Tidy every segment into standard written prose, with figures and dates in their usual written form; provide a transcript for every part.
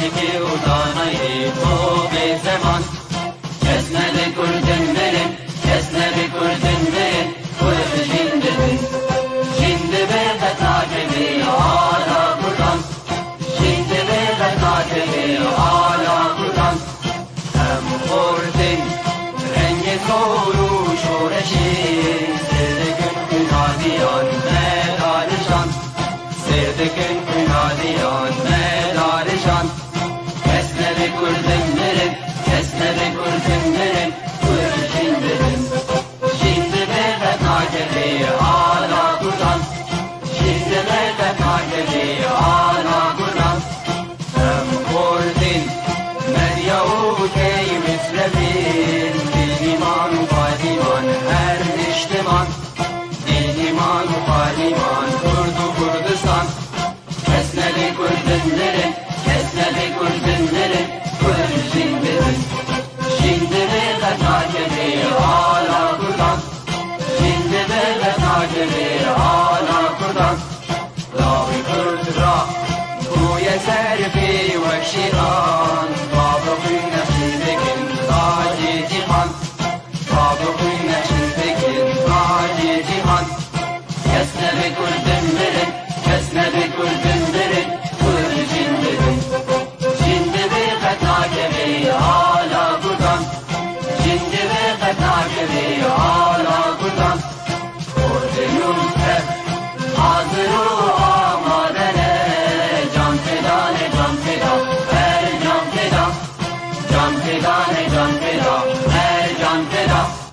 عاشقی و دانایی تو به زمان اسم کردن بریم اسم کردن بریم کرد جنده بی جنده به قطعه آلا کردن جنده به قطعه آلا کردن هم خوردن رنگ کورو شورشی سردکن کنادیان مدارشان سردکن کنادیان مدارشان اسم کردن بریم اسم کردن بریم کرد جنده بی جنده به قطعه آلا کردن جنده به قطعه آلا کردن هم خوردن مریا و کی مثل بین دیمان و پادیمان هر اجتماع دیمان و پادیمان کرد و کردستان اسند کردن بریم اسند کردن بریم کرد جنده بی جنده به قطعه آلا کردن جنده به قطعه آلا کردن لاوی کرد را کوی سرفی و شیران بابا خوی نشی بکن تاجی جیهان بابا خوی نشی بکن تاجی جیهان اسند کردن بریم اسند کردن بریم کرد جنده بی جنده به قطعه آلا کردن جنده به قطعه آلا کردن کردنون کرد حاضر و آمادنه جان فدان جان فدا هر جان فدا جان فدان جان فدا هر جان فدا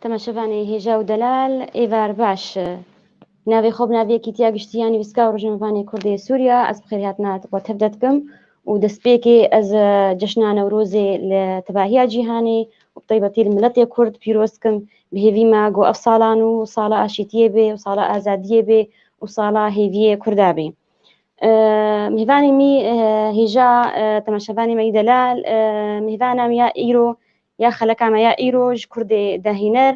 تەماشەوانی هێژا و دەلال ئێوار باش ناوی خۆب ناویەکی تیا گشتیانی وسکا و ڕژنەوانی کوردی سووریا ئەس بخێر هاتنات بۆ تەبدە دکم و دەستپێکی ئەز جەشنا نەورۆزێ لە تەباهیا جیهانی و بتایبەتی ملەتێ کورد پیرۆستکم بهێویما گۆ ئەف ساڵان و ساڵە ئاشتیە بێ و ساڵە ئازادیە بێ و ساڵە هێویە کوردا بێ میهوانی می هێژا تەماشەوانی مەی دەلال میهوانام یا ئیرۆ یا خەلەکامە یا ئیرۆژ کوردێ داهینەر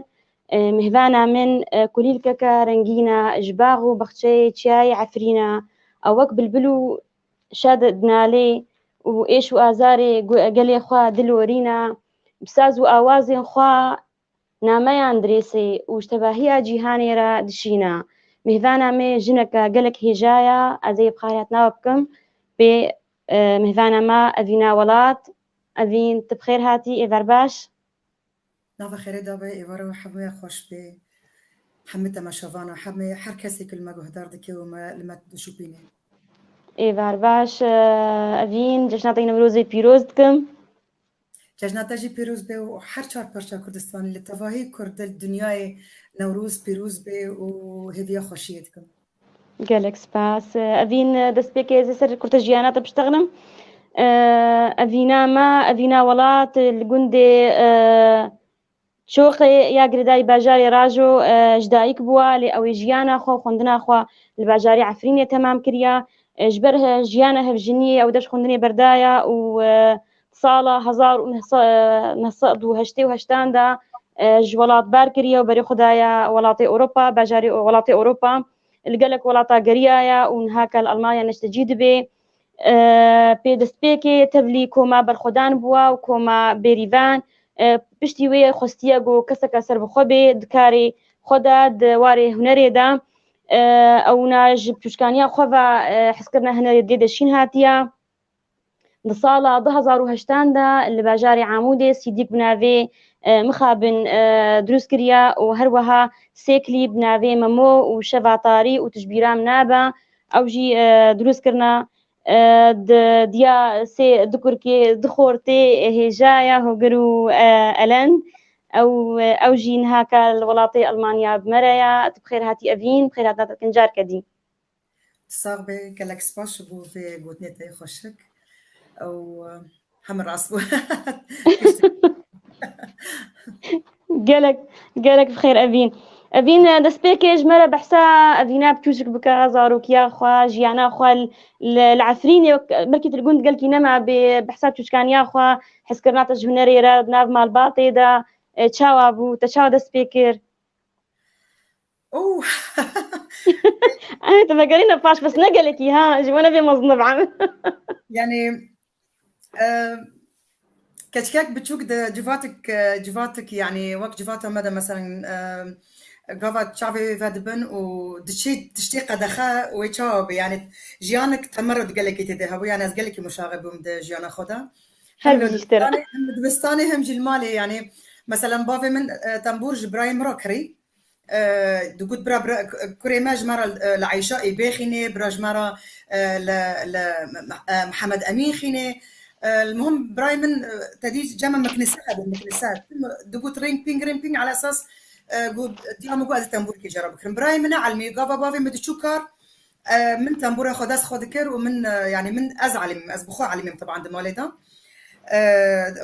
میهوانا من کولیلکەکە رەنگینە ژباغ و بەخچەی چیای عەفرینە ئەوەک بلبل و شاد دنالێ و ئێش و ئازارێ گەلێ خوا دلۆرینە بساز و ئاوازێن خوا نامەیان درێسێ و شتەباهیە جیهانێرە دشینە میهوانا مێ ژنەکە گەلک هێژایە ئەزێ بخارات ناوە بکەم بێ میهوانا ما ئەڤینا وڵات ئەڤین تبخێر هاتی ئێوار باش ناوە خێرە دابێ ئێوارە و حەموویە خۆش بێ حەمە تەماشەوان و حەمێ هەر کەسێک لمە گوهدار دکێ و لمە دوشوبینێ ئێوار باش ئەڤین جەژناتەی نەورۆزی پیرۆز دکم جەژناتەژی پیرۆز بێ و هەر چار پەرچە کوردستانی لە تەواهی کوردە دنیای نەوروز پیرۆز بێ و هێویە خۆشیە دکم گەلێک سپاس ئەڤین دەستپێکێ سەر کورتە ژیاناتە پشتەغنم ئەڤینامە ئەڤینا وڵات لە گوندێ چۆقێ یا گرێدای باژاری ڕاژۆ ژدایک بووە لێ ئەوەی ژیانە خۆ خوێندنا خوا لە باژاری عەفرینێ تەمام کردیا ji ber jiyana hevjiniyê ew deş xwendinê berdaya û sala 1980 da ji welatbar kiriye û berê xwe daya welatê Ewropa bajarê welatê Ewropa li gelek welata geriyaya û nihaka li Almanya neştecî dibe pêdestpêkê tevlî koma berxwedan bûwa û koma bêrîvan piştî wê xwestiye got keseka serbixwe bê dikarê xwe da di warê hunerê da ئەونا ji piştganiya xwe ve hezkirina hunerê dê deşîn hatiye di sala 2008 da li bajarê Amûdê sîdîk bi navê mixabin drûst kiriye û her wiha sê klîp bi navê Memo û Şeva Tarî û Tişbîra min nabe ew jî drûst kirine diya sê du kurkê du xortê hêjaya hogir û elend ew jî nihaka li welatê Almanya bimereya tu bi xêr hatî evîn bi xêr hatî kin carkedî ساغ بێ gelek spas bû vê gotinê te xweşik ew hemir rast bû gelek bi xêr evîn evîn destpêkê ji me re behsa evîna biçûşik bike zarokiya xwe jiyana xwe li Efrînê belkî tu li gund gelkî nema bê behsa çûşkaniya xwe hezkirina te ji hunerê re di nav malbatê de çawa bû te çawa dest pê kir Evîn destpêkê ji me re behsa evîna çûşkaniya xwe hezkirina te ji hunerê re di nav malbatê de çawa bû te çawa dest pê kir؟ evîn اوه انا تفكرينا باش بس نقلك ها جوانا في مصنف عم. يعني كشكاك بتشوك جواتك يعني وقت جواتا مدى مثلا قافا تشافي فادبن تشتيق دخا ويتشاب يعني جيانك تمرد قالك تذهبوا يعني از قالك مشاغبهم د جيانا خدا هم هربي اشترى هم دبستاني هم جلمالي يعني مثلا بافي من تنبور جبرايم روكري دقوت برا كوريما جمرة لعيشاء باخيني برا جمرة محمد أمين خيني المهم براي من تدي جمع مكنسات دقوت رينج بينج على أساس قد ديما قاعد تنبور كي جرب كرم براي من علمي قافا بافي مدشوكار من تنبور خداس خدكر ومن يعني من أزعلم أزبخو علمي طبعا دمالي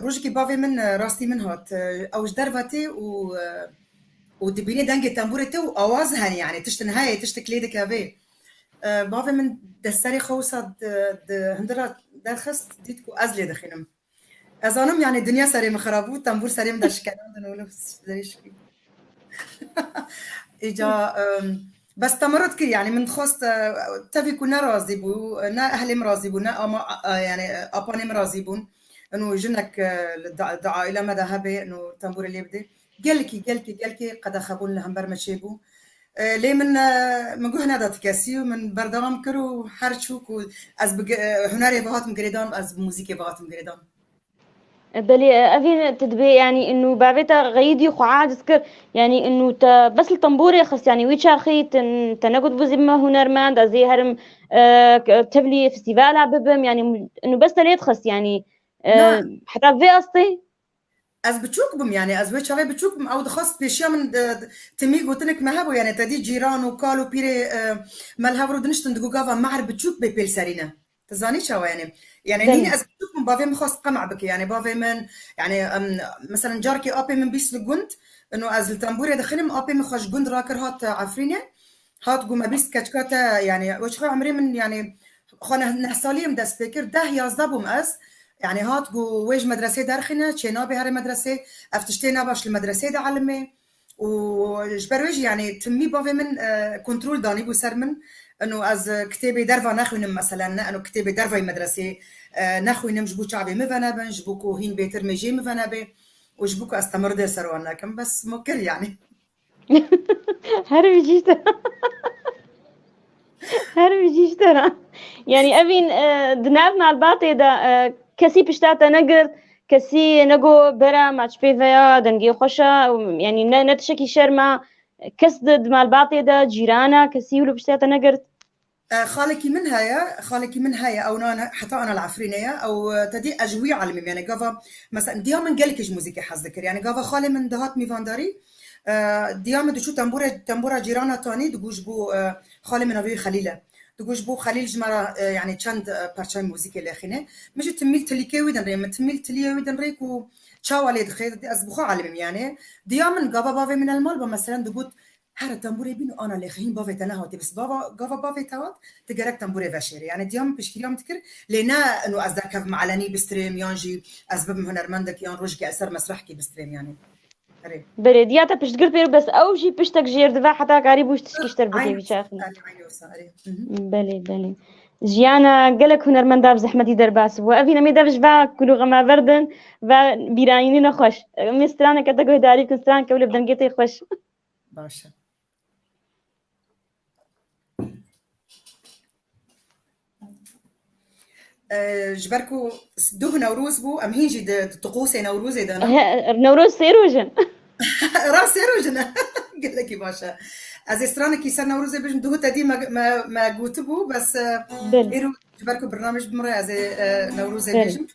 روجكي بافي من راستي من هات أوش درفتي ودبيني دنگ تنبورته و آواز هن يعني تشتن هاي تشتك ليدك هبه بافي من دستري خوصة هندرا درخست ديتكو أزلي دخينم أظنم يعني الدنيا سري مخربو تنبور سري مدش كلام دنولو دريشكي إجا بس تمرد كي يعني من خواست تفي كنا راضي بو نا أهلي مرازي بو نا أما يعني أباني مرازي بون إنه جنك العائلة مدى هبه إنه تنبور اللي بدي قالكي قد خبون لهم برمشيبو لي من جوه نادت كاسيو من بردام كرو حرشوك از هنري بهات مقريدان از موسيقى بهات مقريدان بلي أفين تدبي يعني إنه بعبيتا غيدي وقعاد ذكر يعني إنه بس الطنبوري خص يعني ويتشار خي تنقد بوزي ما هنرمند زي هرم تبلي فيستيفال عببم يعني إنه بس تليت خص يعني حتى في أصلي از بتشوكبم يعني از ويتشافي بتشوكبم او دخست بيشيا من تمي قلتلك ما هبو يعني تدي جيران وكالو بيري مالهافرو دنشتن دقوقافا معر بتشوك بيبيل سارينا تزاني شو يعني نيني از بتشوكبم بافي مخص قمع بك يعني بافي من يعني مثلا جاركي ابي من بيس لقنت انه از التنبوري دخلهم ابي مخش قند راكر هات عفرينه هات قوم بيس كاتكاتا يعني وش خو عمري من يعني خانا نحصاليم دا سبيكر ده يازدابهم از يعني هات جو ويج مدرسة دارخنا تشينا بهاري مدرسة افتشتينا باش المدرسة دا علمي وجبرويج يعني تمي بافي من كنترول داني بو سر من انه از كتابي درفا ناخوينم مثلا انه كتابي درفا مدرسة ناخوينم جبو شعبي مفنابن جبوكو هين بيتر ميجي مفنابه وجبوكو استمر دي سروانا كم بس مكر يعني هربي جيشترا هربي جيشترا يعني أفين دناف مع الباطي دا كسي بشتاتا نقر كسي نقو برا ما تشبي فيا دنجي خوشا يعني نتشكي شرما كسدد مع الباطي دا جيرانا كسي ولو بشتاتا نقر خالكي من هيا او انا حتى انا العفرينيه او تدي اجوي علمي يعني قافا مثلا ديما قالك موسيقى حذكر يعني قافا خالي من دهات ميفانداري ديما دشو تنبورا جيرانا تاني دقوش بو خالي من ابي خليله دقوش بو خليل جمرة يعني تشاند بارشاي موسيقى الاخينه مش تميل تليكي ويدن ري تميل تلي ويدن ريكو تشاوالي دخيل ازبخو علمي يعني ديما قافا بافي من المالبا مثلا دقوت هر تنبوري بينو انا اللي خين بافي تناهوتي بس بابا قافا بافي تاوت تقرك تنبوري فاشير يعني ديام بشكيلهم تكر لينا انه ازدك معلني بستريم يانجي اسباب هنرمندك يان روجكي اثر مسرحكي بستريم يعني بريدياتا بشتقر بيرو بس أوجي بشتك جير دفاع حتى قريب وش تشكيشتر بدي بشاخي بلي جيانا قالك هنرمند داف زحمتي درباس وأفينا مي دافش با كلو غما بردن و بيرايني نخوش مسترانا كتاقو هداري كنستران كولي بدنقيتي خوش باشا جبركو دوه نوروز بو ام هيجي طقوسي نوروزي دانا نوروز سيروجن راس سيروجن قال لك باشا از استرانك يسر نوروزي بجن دوه تدي ما قلت بو بس ايرو جبركو برنامج بمرة از نوروزي بجن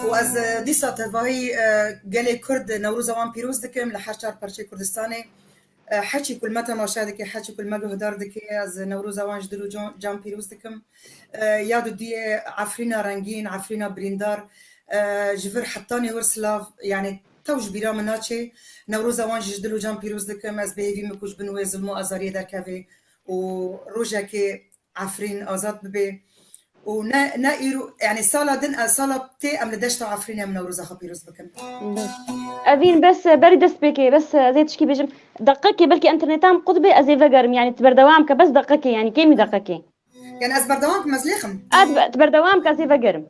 واز ديسا تفاهي قالي كرد نوروز وان بيروز دكم لحرشار برشي كردستاني حكي كل متى ما شادك حكي كل ما جهدار دك از نوروز وان جدلو جام بيروز دكم يادو دي عفرينا رنگين عفرينا بريندار جفر حطاني ورسلاف يعني توج بيرا مناتشي نوروز وان جدلو جام بيروز دكم از بهيفي مكوش بنويز المو ازاريه در كافي وروجا كي عفرين ازاد ببي ونا إيرو يعني صالة دن صالة بتي أم لدشت عفرين من نوروز خبيروز بكم أذين بس بري دسبيكي بس زي تشكي بيجم دقيقة بلكي انترنتام قطبي أزي فقرم يعني تبردوامك بس دقيقة يعني كيمي دقيقة يعني أزبر دوامك مزليخم تبردوامك أزي فقرم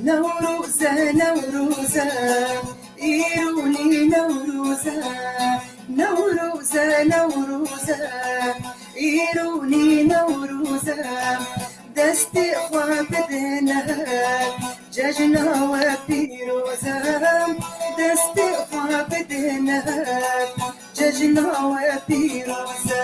نوروزة نوروزة إيروني نوروزة نوروزة نوروزة إيروني نوروزة دستي خوابدنا ججنا وبيروزة دستي خوابدنا ججنا وبيروزة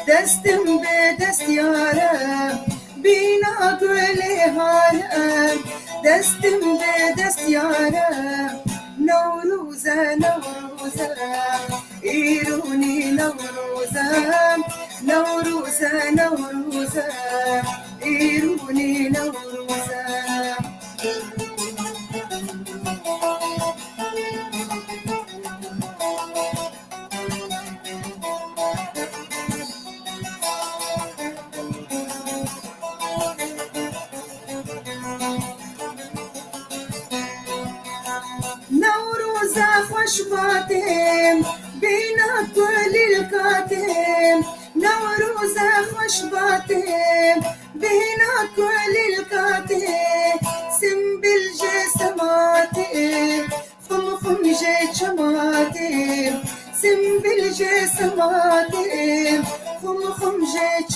دستم بدست یارم بینا گلی هارم دستم بدست یارم نوروزه نوروزه ایرونی نوروزه نوروزه نوروزه ایرونی نوروزه خوش باتم بینا کل الکاتم نوروز خوش باتم بینا کل الکاتم سنبل جسماتم خم خم جماتم سنبل جسماتم خم خم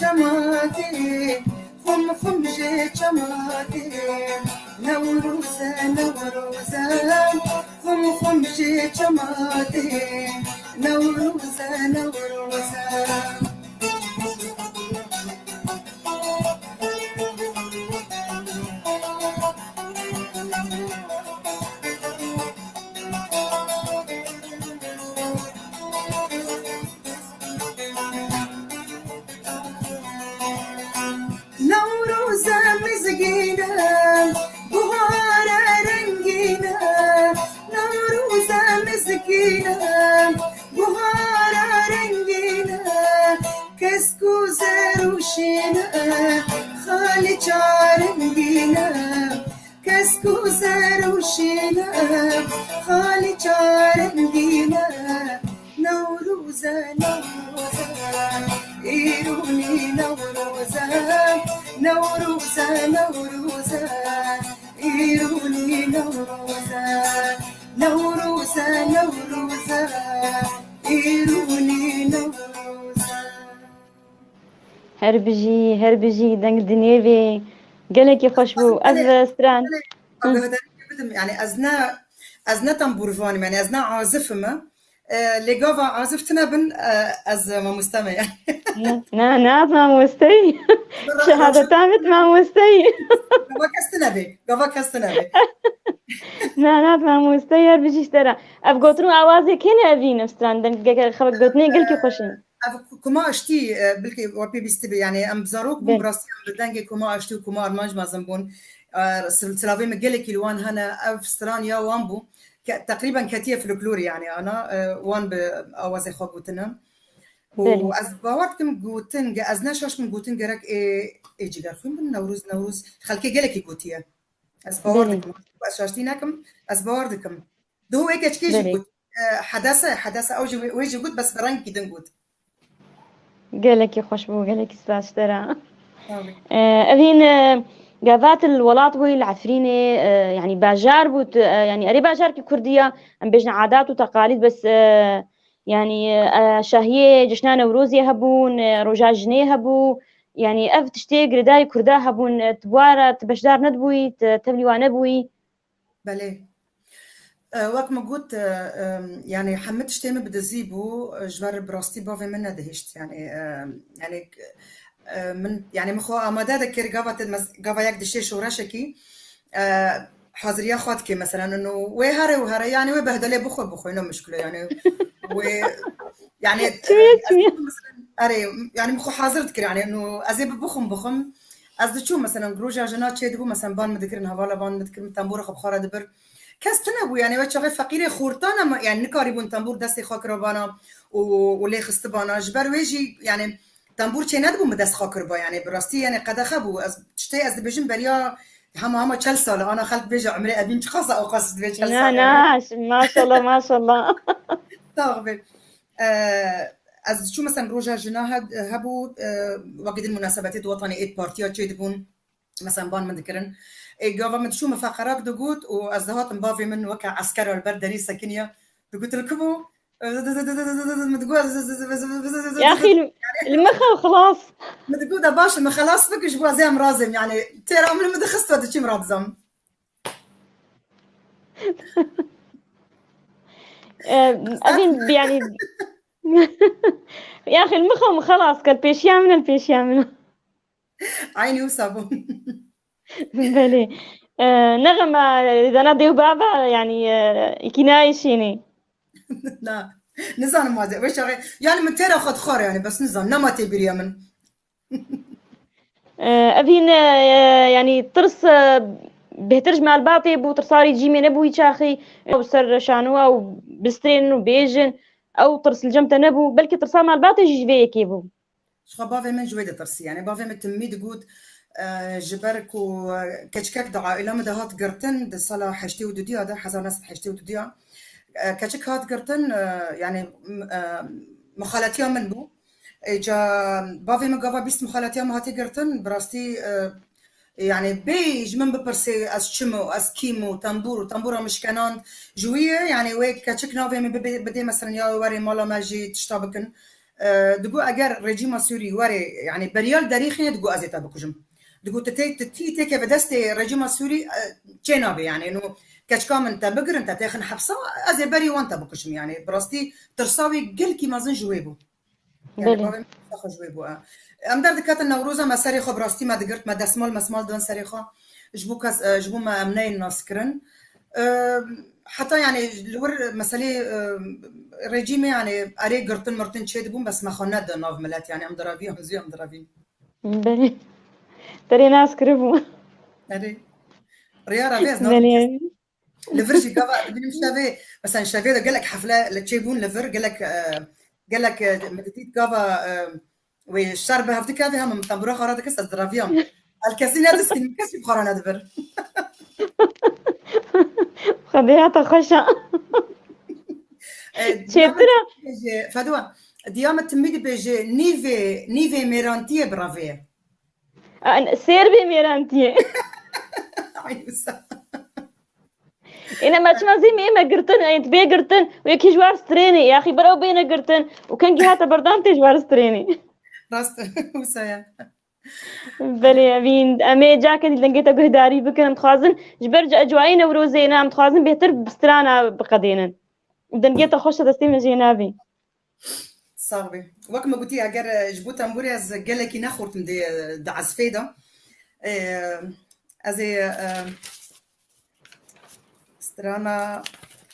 جماتم خم خم جماتم نوروزه نوروزه خم خم جماتي نوروزة نوروزة نوروزة مزقينة بهارة رنقينة نوروزة مسكينة بهارة رنقينة كسكوزة روشينة خالي جارنقينة كسكوزة روشينة خالي جارنقينة نوروزة نوروزة إيروني نوروزة نوروزة نوروزة إيروني نوروزة نوروزة نوروزة إيروني نوروزة هربجي دنگ دنیوی گلکی خوش بو از ستران يعني أزنا تنبورفان يعني أزنا عازفمة لقافة عازفتنا بن أز ما مستمع يعني نا ما مستي شهادة تامت ما مستي قافة كستنبي نا ما مستي هربجي اشترا أبقوترو آوازي كينا أبين ستران دنگ خبق قوتني قلكي خوشين كما اشتي بلكي وبي بيستبي يعني ام بزاروك بمراسي بدنجي كما اشتي وكما ارمانج مازنبون سلافي مجلك الوان هنا اف ستران يا وامبو تقريبا كتيه فلكلوري يعني انا وان باوازي خو قوتنا واز باورتكم قوتن ازنا شاش من قوتن جرك ايجي غرفين من نوروز خلكي جلكي قوتيه از باورتكم اشاشتينكم از باورتكم دو هيك تشكيجي قوت حدث اوجي ويجي قوت بس برنك كده قوت قالك خوش بو قالك سباش ترى أذين قافات الولات وهي العفرينة يعني باجار بوت يعني أري باجار كي كردية أم بيجنا عادات وتقاليد بس يعني شاهية جشنا نوروزي هبون رجع جنيه هبو يعني أف تشتي قرداي كردا هبون تبوارة تبشدار ندبوي تبليوا نبوي. بله وقت ما قلت يعني حمد شتيمة بدزيبو جبر براستي بافي منا دهشت يعني يعني من يعني مخو آماده ذكر قاوا يك دشي شورشكي حاضرية خاطكي مثلا انه وهري يعني وبهدلي بخو انه مشكله يعني و يعني شوية مثلا اري يعني مخو حاضرت كر يعني انه ازيب بخم از شو مثلا جروجا جنات شي دبو مثلا بان مذكرن هوالا بان مذكر تنبور خب خاره دبر كاستنا بو يعني وجه فقيره خورتانا يعني نكاري بون تنبور دستي خاكر بانا ولي خستبانا جبر ويجي يعني تنبور چه ندبو مدست خاكر با يعني براستي يعني قد خبو از تشتي از بجن بريا هما 4 سال انا خلت بيجا عمري ابين خاصه او قصد بيجا 4 سال يعني ناش ما شاء الله ما شاء الله. طاغبه از شو مثلا روجا جنا هبو وقت المناسبات الوطنيه ايد بارتيات شي دبون مثلا بان من ذكرن جوفرمنت شو مفاقراك دقوت وازدهات مبافي من وكا عسكر البردري سكنيا دقوت الكبو يا أخي المخا وخلاص. متقول باشا ما خلاص بك جبوا زي مرازم يعني ترى من مدخست هذا شي مرازم أبين يعني يا أخي المخا خلاص كان بيشيامنا البيشيامنا. عيني وصابون بلي نغمة إذا ناديه بابا يعني يكيناي شيني. لا نزان ما وش يعني من ترى خد خار يعني بس نزان نما تبريا من أبين يعني ترس بهترج مع الباطي بو ترصاري جيمي نبوي شاخي أو سر شانوا أو بسترين وبيجن أو ترس الجمتة نبو بلكي ترصار مع الباطي جيفي كيبو. شخا بافي من جويدة ترسي يعني بافي من تميد قود جبرك و كشكك دا عائلة مدهات قرتن دا صلاة حشتي ودوديا دا حزا ناس حشتي ودوديا كشك هات قرتن يعني مخالاتيا من بو جا بافي من قافا بيست مخالاتيا مهاتي قرتن براستي يعني بيج من ببرسي از شمو از كيمو تنبور وتنبورة مشكنان جوية يعني ويك كشك نافي من بدي مثلا يا وري مالا ماجي تشتابكن دقو اگر رژیم سوری وره يعني بريال داريخي دقو ازيتا بكجم دقو تي كيف دستي رژیم سوري جنابي يعني انه كشكا من تبقر انت تاخن حبسه ازي بري وانت بكجم يعني براستي ترساوي قل كي مازن جويبو يعني بابا تاخ جويبو ام در دكات النوروز ما سريخو براستي ما دقرت ما دسمال مسمال دون سريخو جبو ما امنين ناس كرن حتى يعني لور مسألة رجيمي يعني أري قرطن مرتين شيء دبون بس ما خناد ده ناف ملات يعني أم درابي هم زي أم درابي. بلي تري ناس كربو. أري ريا رافيز ناف. بلي لفرجي قبا بدي مش شافي مثلا شافي ده قال لك حفلة لتشيبون لفر قال لك مدتيت قبا والشرب هفتي كافي هم متنبرة خارات كسر درابيهم الكاسينات سكين كاسي بخارنا دبر. خديها خشة. شترا فدوا ديامة تميدي بيجي نيفي ميرانتيه برافيه سير بميرانتيه إنا ما تشمازي ميما قرتن أنت بي قرتن ويكي جوار ستريني يا أخي براو بينا قرتن وكان جهات بردان تجوار ستريني راست وسايا بلي أبين أمي جاكت اللي لقيتها قهداري بكنا متخازن جبرجع أجواينا وروزينا متخازن بيهتر بسترانا بقدينا دنقيتها خوشة دستيمة جينابي صاحبي وقت ما قلتي اگر جبوت امبوري از قالك ناخرت من دي عزفيدا از استرانا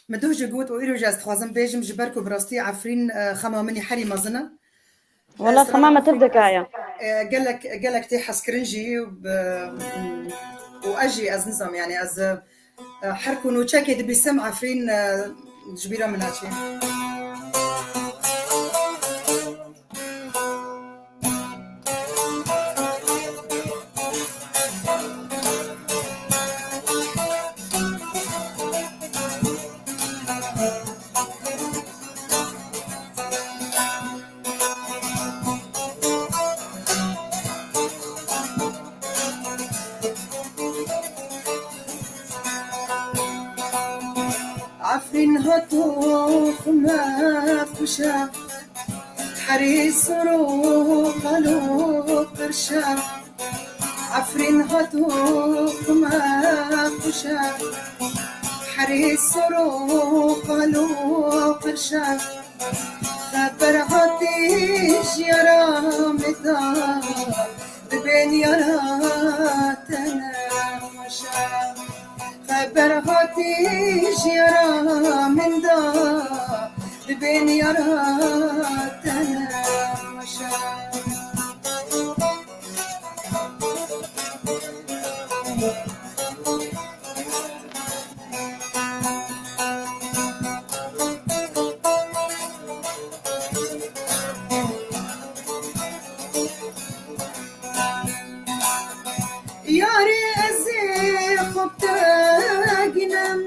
مدوج قوت وإيرو جاز تخوازن بيجم جبركو براستي عفرين خمامني حري مازنة والله خمامة تبدأ كايا قالك تي حسكرنجي واجي از نظام يعني از حركو نوتشاكي دي بيسم عفرين جبيرة من هاتشي عفرين هتوخ ما خشا حريص روح قالوا قرشا عفرين هتوخ ما خشا حريص روح قالوا قرشا خبر هاتيش يا رامدا ببين يا راتنا مشا خبر هاتيش يا رامدا ببين يا راتنا مشا ياري أزي خبتاقنم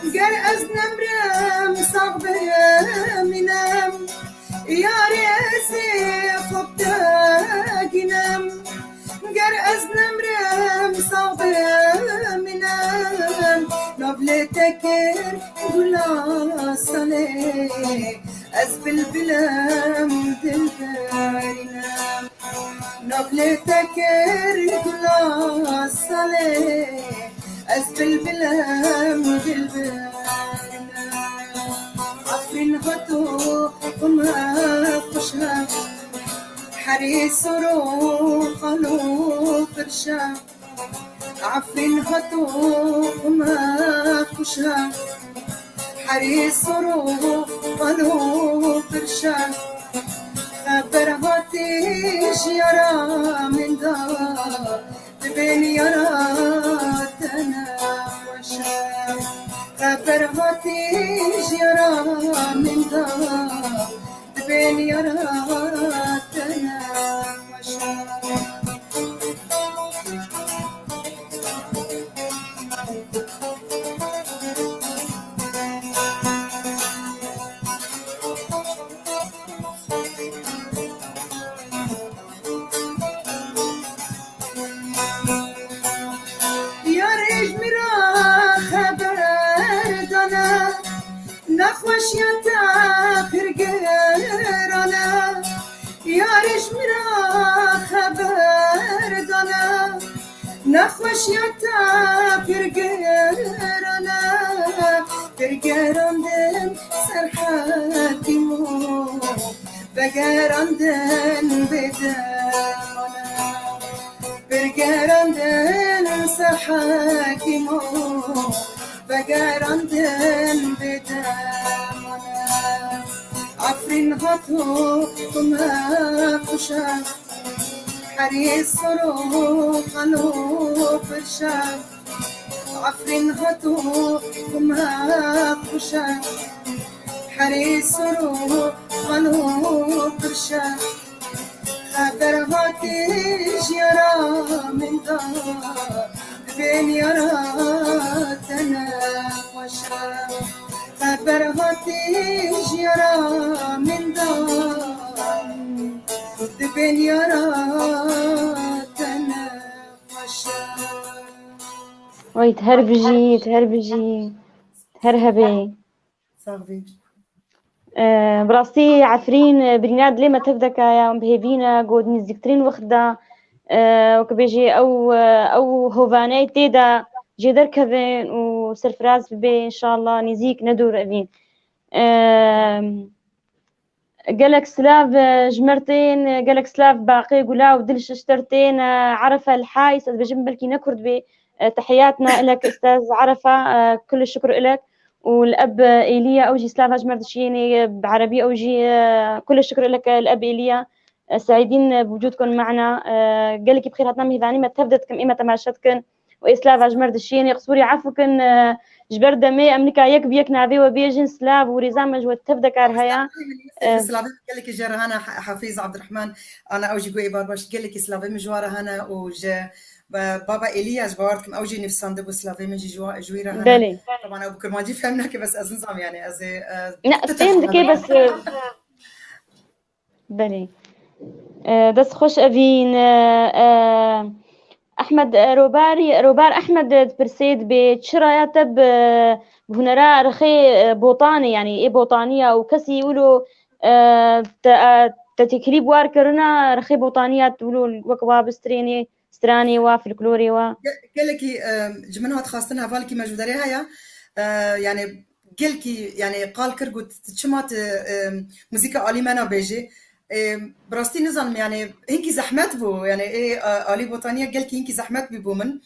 قال أزنم رام صعب منام ياري أزي خبتاقنم قال أزنم رام صعب منام نبل تكر قلا صلي أزبل بلام دلبارنام نبل تكر قلا صلي أزبل بلام دلبارنام عفرين هتو وما خشها حريص روح قالوا قرشا عفرين هتو وما خشها حريص روح قالوا قرشا خبر هاتيش يرى من دار بين يراتنا وشا خبر هاتيش يرى من دار بين يراتنا وشا نخوش يتا فرقرانا يا ريش مرا خبر دانا نخوش يتا فرقرانا فرقراندن سرحاتيمو بقراندن بدانا فرقراندن سرحاتيمو بقراندن بدانا عفرين هاتو وما خشا حريص روح قالوا فرشا عفرين هاتو وما خشا حريص روح قالوا فرشا خبر هاتيش يرى من دار بين يراتنا وشا خبر هاتيش يرى من دار بين يراتنا وشا وي تهربجي تهرهبي صافي براستي عفرين بريناد لما تبدك يا بهيفينا قود نزكترين وخدا وكبيجي او هوفاني تيدا جدر كذن وسرفراز بي ان شاء الله نزيك ندور ابين قالك سلاف جمرتين قالك سلاف باقي قلا ودلش اشترتين عرفة الحايس بجنب بلكي نكرد بي تحياتنا لك استاذ عرفة كل الشكر لك والاب ايليا اوجي سلاف اجمرت شيني بعربي اوجي كل الشكر لك الاب ايليا سعيدين بوجودكم معنا قال لك بخير هتنامي ثاني ما تبدتكم إما تماشتكن وإسلاف أجمرد الشيني قصوري عفوكن جبر دمي أمريكا يك بيك نعذي وبيجن سلاف وريزامج وتبدك عرهيا سلافي قال لك جار هنا حفيظ عبد الرحمن أنا أوجي قوي بارباش قال لك سلافي مجوارة هنا وج بابا إلياس بوارتكم أوجي نفس صندوق سلافي من جويرة هنا بلي طبعا أبو كل ما جي فهمنا بس أزنزام يعني لا فهمت بس بلي دس خوش أفين احمد روبار احمد برسيد بشرايات بهنرا رخي بوطاني يعني ايه بوطانيه وكسي يقولوا تتكليب وار كرنا رخي بوطانيات يقولوا وكوا بستريني ستراني وفلكلوري و قالكي جمنوها خاصتنا فالكي موجوده هيا يعني قالكي يعني قال كرغوت تشمات موسيقى ألمانية بيجي براستي نظام يعني هنكي زحمات بو يعني ايه آلي بوطانية قالكي هنكي زحمات بو من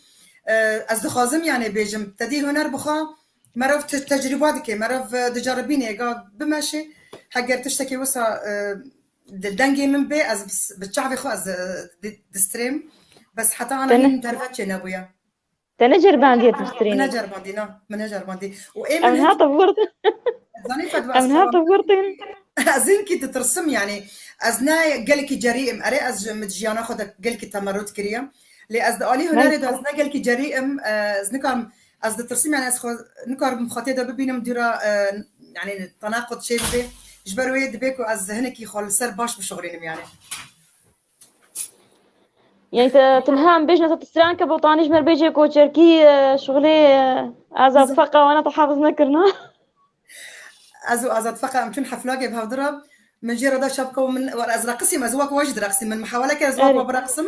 از خازم يعني بيجم تدي هنر بخا مرف تجرباتك مرف تجربيني قاعد بماشي حقر تشتكي وسا دنجي من بي از بتشعبي خو از دستريم بس حتى انا هين تعرفت نابويا تنجر باندي تشتريني منجر باندي وايه من امنها طورت زاني فدوا امنها طورتين ازين كي تترسم يعني ازنا قالك جريئم اري از متجيانا خد قالك تمرد كريم لي از دالي هناري دا ازنا قالك جريئم از نكام از ترسم يعني از نكار مخاطيده ببينم ديرا يعني تناقض شيء بي جبروا يد بيكو از هنكي خول سر باش بشغلينم يعني تنهام بيجنا تستران كبوطانيش مر بيجي كوتشركي شغلي ازاد فقه وانا تحافظ نكرنا ازاد فقه امكن حفلاقي بهضرب من جيرة دا شبكه ومن ازرق قسم ازواق واجد رقسم من محاوله كازواق وبرقسم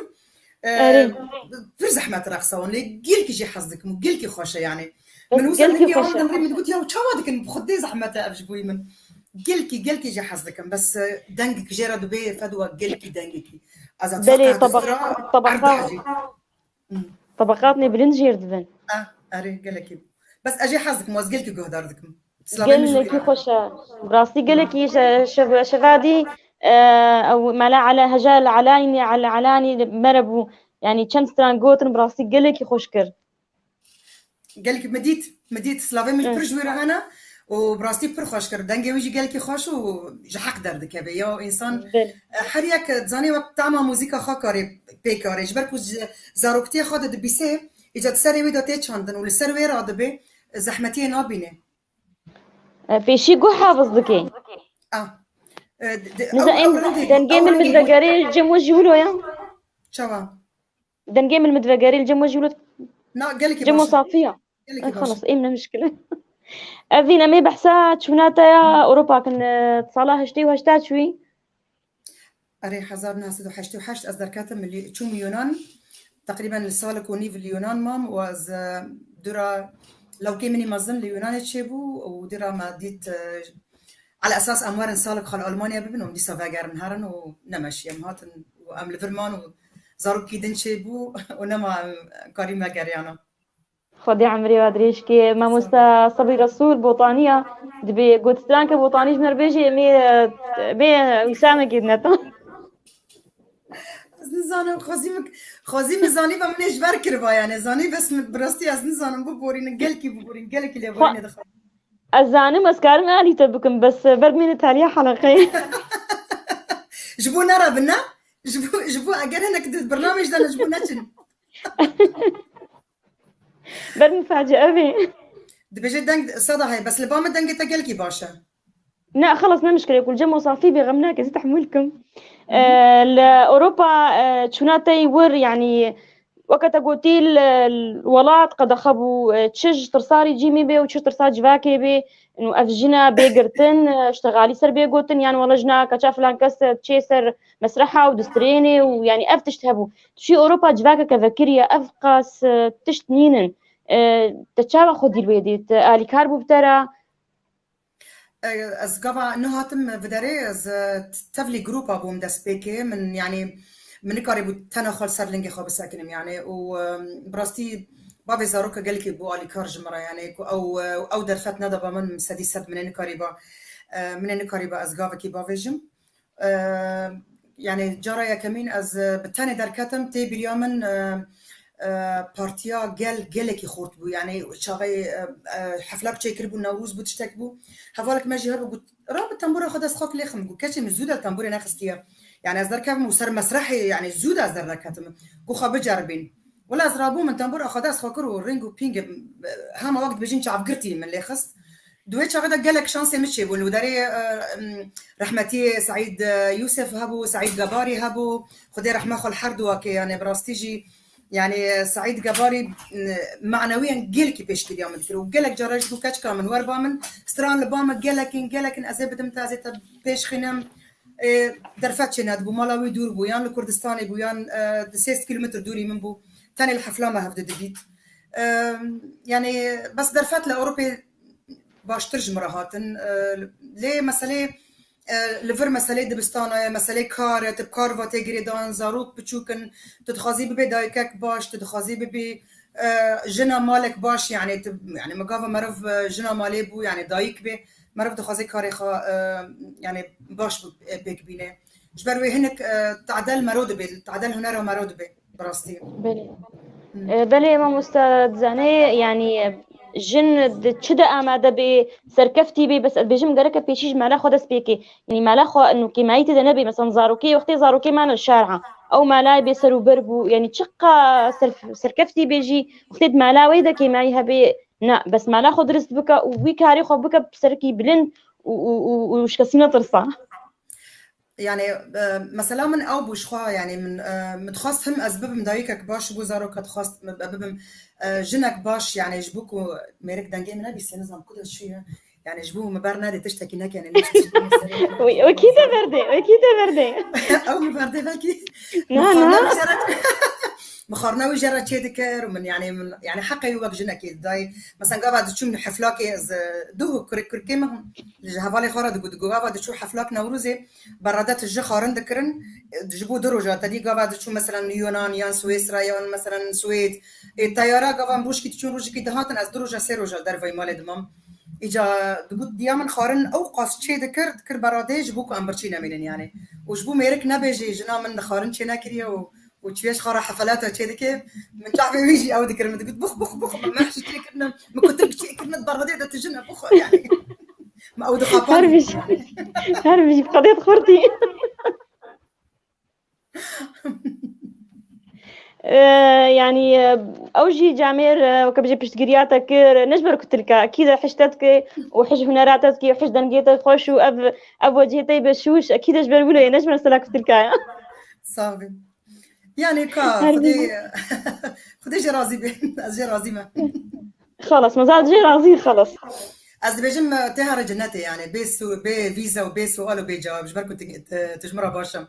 في زحمه رقصه ولي قلكي شي حظك قلكي خوشه يعني من وصل لك يوم نريد قلت يا تشاودك بخدي زحمه افجبوي من قلكي جي حظك بس دنقك جيرة دبي فدوى قلكي دنقك ازاد فقه طبقاتني بلنجير دبن اري قالك بس اجي حظك موز قلكي قهدردكم قالك خوشه براسي قالك شفادي او ملا على هجال علاني مربو يعني كم ستران قوتن براسي قالك خوشكر قالك مديت سلافي مش برجويرة انا وبراستي بر خوشكر دنجي ويجي قالك خوش وجحق دردك يا بيو انسان حريك تزاني وقت تعمل موسيقى خاكاري بيكاري جبركو زاروكتي خاد دبيسه اجا تسري ويدا تيچاندن ولسروي رادبه زحمتي نابينه في شي قو حافظ ذكي نزايم دنجيم المدفقاري جم وجهولو يا شوا دنجيم المدفقاري الجم وجهولو نا قالك جم صافيه خلص ايه من مشكله افينا مي بحسات شوناتا يا اوروبا كن تصالح هشتي وهشتات شوي اري حزار ناس دو حشتي وحشت از دركاتم اللي تشوم يونان تقريبا السالك ونيف اليونان مام واز درا لو كي مني مازن اليونان تشيبو ودرا ما ديت على اساس اموار سالك خل المانيا ببنهم دي سافاجر نهارن ونمشي مهاتن وام ليفرمان وزارو كي دنشيبو ونما كريمه جريانا خدي عمري وادريش كي ما مستا صبي رسول بوطانيه دبي قلت سترانك بوطانيش نربيجي مي وسامه كيدنتا نزانم خازم زانی و منش بر کروا يعني زانی بس براستی از نزانم ببورین گلکی اللي بورين دخل الزانم اسكار مالي تبكم بس برمين تاليا حلقه جبو نرى بنا جبو اگر هناك برنامج ده جبو نتن مفاجأة بي دبجي دنگ صدا هاي بس لبام دنگ تقلكي باشا لا خلص ما مشكلة يقول جمو صافي بغمناك تحملكم لأوروبا تشوناتي ور يعني وقت قوتي الولاد قد خبوا تشج ترصاري جيمي بي وتشج ترصار جواكي بي انه افجنا بيقرتن اشتغالي سر بيقوتن يعني والله جنا كشاف لانكس تشيسر مسرحة ودستريني ويعني اف تشتهبوا تشي اوروبا جواكا كفكريا افقاس تشتنينن تتشابه خدي الويديت آلي كاربو بترى از قبا انه هاتم بداري از تفلي جروب ابوم داس بيكي من يعني من قريب تناخل سرلنجي خو بساكنم يعني وبراستي بابي زاروكا قال لك بو الي كارج مره يعني او درفت ندبا من سديسات من قريبه از قافكي بافيجم يعني جرايا كمين از بالتاني دركتم تي باليومن بارتيا قالك خورت بو يعني شاغي حفلات تشكر بو نوروز بو تشتكبو حفالك ماجي هبو قلت راه التنبور خد اسخوك ليخم قلت كاتي من زوده التنبور ناخستيا يعني ازدر كم وسر مسرحي يعني زوده ازدر كاتم قو خا بجربين ولا ازرابو من تنبور اخد اسخوكر ورينجو بينج هما وقت بيجين شعب قرتي من اللي خست دويت شاغدا قالك شانسي مشي بو وداري رحمتي سعيد يوسف هبو سعيد جباري هبو خدي رحمه خل حردو يعني براستيجي يعني سعيد جباري معنويا جيلكي بيشكي يوم الفير وجلك جراج بو كاتش كامن ور بامن ستران لبام جلكن ازبد متازت بيش خنم درفتشنا بو مالاوي دور بو يان الكردستاني بو يان 6 كيلومتر دوري من بو ثاني الحفله ما هفد دبيت يعني بس درفت لاوروبي باش ترجم راهاتن ليه مساله لفر مساله دبستانه مساله کار تبکار و تگریدان زاروت بچوکن تدخازی به دایکک باش تدخازی به جنا مالک باش يعني مقاوه مرف جنا مالی بو يعني دایک به مرف دخازی کاری خا يعني باش بك بینه جبروي هنك تعدل مرود به تعدل هنر مرود به براستي بله ما مستعد زنه يعني جن تشد آماده به سركفتي به بس بيجم جرك بيشيج مالا خود سبيكي يعني مالا خو إنه كمية النبي مثلا زاروكي وقتي زاروكي مان الشارعة أو مالا بيسرو بربو يعني تشقى سركفتي بيجي وقتي مالا ويدا كمية هبي نا بس مالا خود رست بك ويكاري خو بك بسركي بلند وش كسينة ترصا يعني مثلا من او بوشخوا يعني من متخصص هم اسباب مدايكك باش بو زارو كتخصص اسباب جنك باش يعني جبوكو ميرك دنجي من ابي سنظام كل شيء يعني جبوه مبارنا دي تشتكي هناك يعني ليش وكيدا بردي او مبردي باكي نا مخارنا وجرا تشيدكر ومن يعني حقي وقت جنك داي مثلا قاعد تشوف حفلاكي دو كركي ما هفالي خارد دغو قاعد تشوف حفلاك نوروزي برادات الج خارن دكرن جبو درجه تدي قاعد تشوف مثلا يونان يان سويسرا يان مثلا سويد الطياره قاعد بوش كي تشوف روجي كي دهاتن از درجه سيروجا درفاي مال دمام اجا دغو ديامن خارن او قاس تشيدكر دكر براديج بوكو امبرچينا مينن يعني وجبو ميرك نبيجي جنا من خارن تشينا كريو وتشيش خارة حفلاتها كذا كيف من تعرف يجي أو ذكر متقول بخ ما حشي كنا ما كنت بشيء كنا تبردي ده تجينا بخ يعني ما أو دخابان هربش بقضية خورتي يعني أوجي جامير وكبجي بشتقرياتك نجبر كتلك أكيد حشتتك وحش هنراتك وحش دنجيتك خوش وأب وجهتي بشوش أكيد أجبر ولا نجبر سلاك كتلك صافي يعني خدي جرازي جرازي ما خلاص مازال جرازي خلاص از بيجم تهر جنتي يعني بيسو بي فيزا وبي سؤال وبي جواب جبركم تجمرها باشا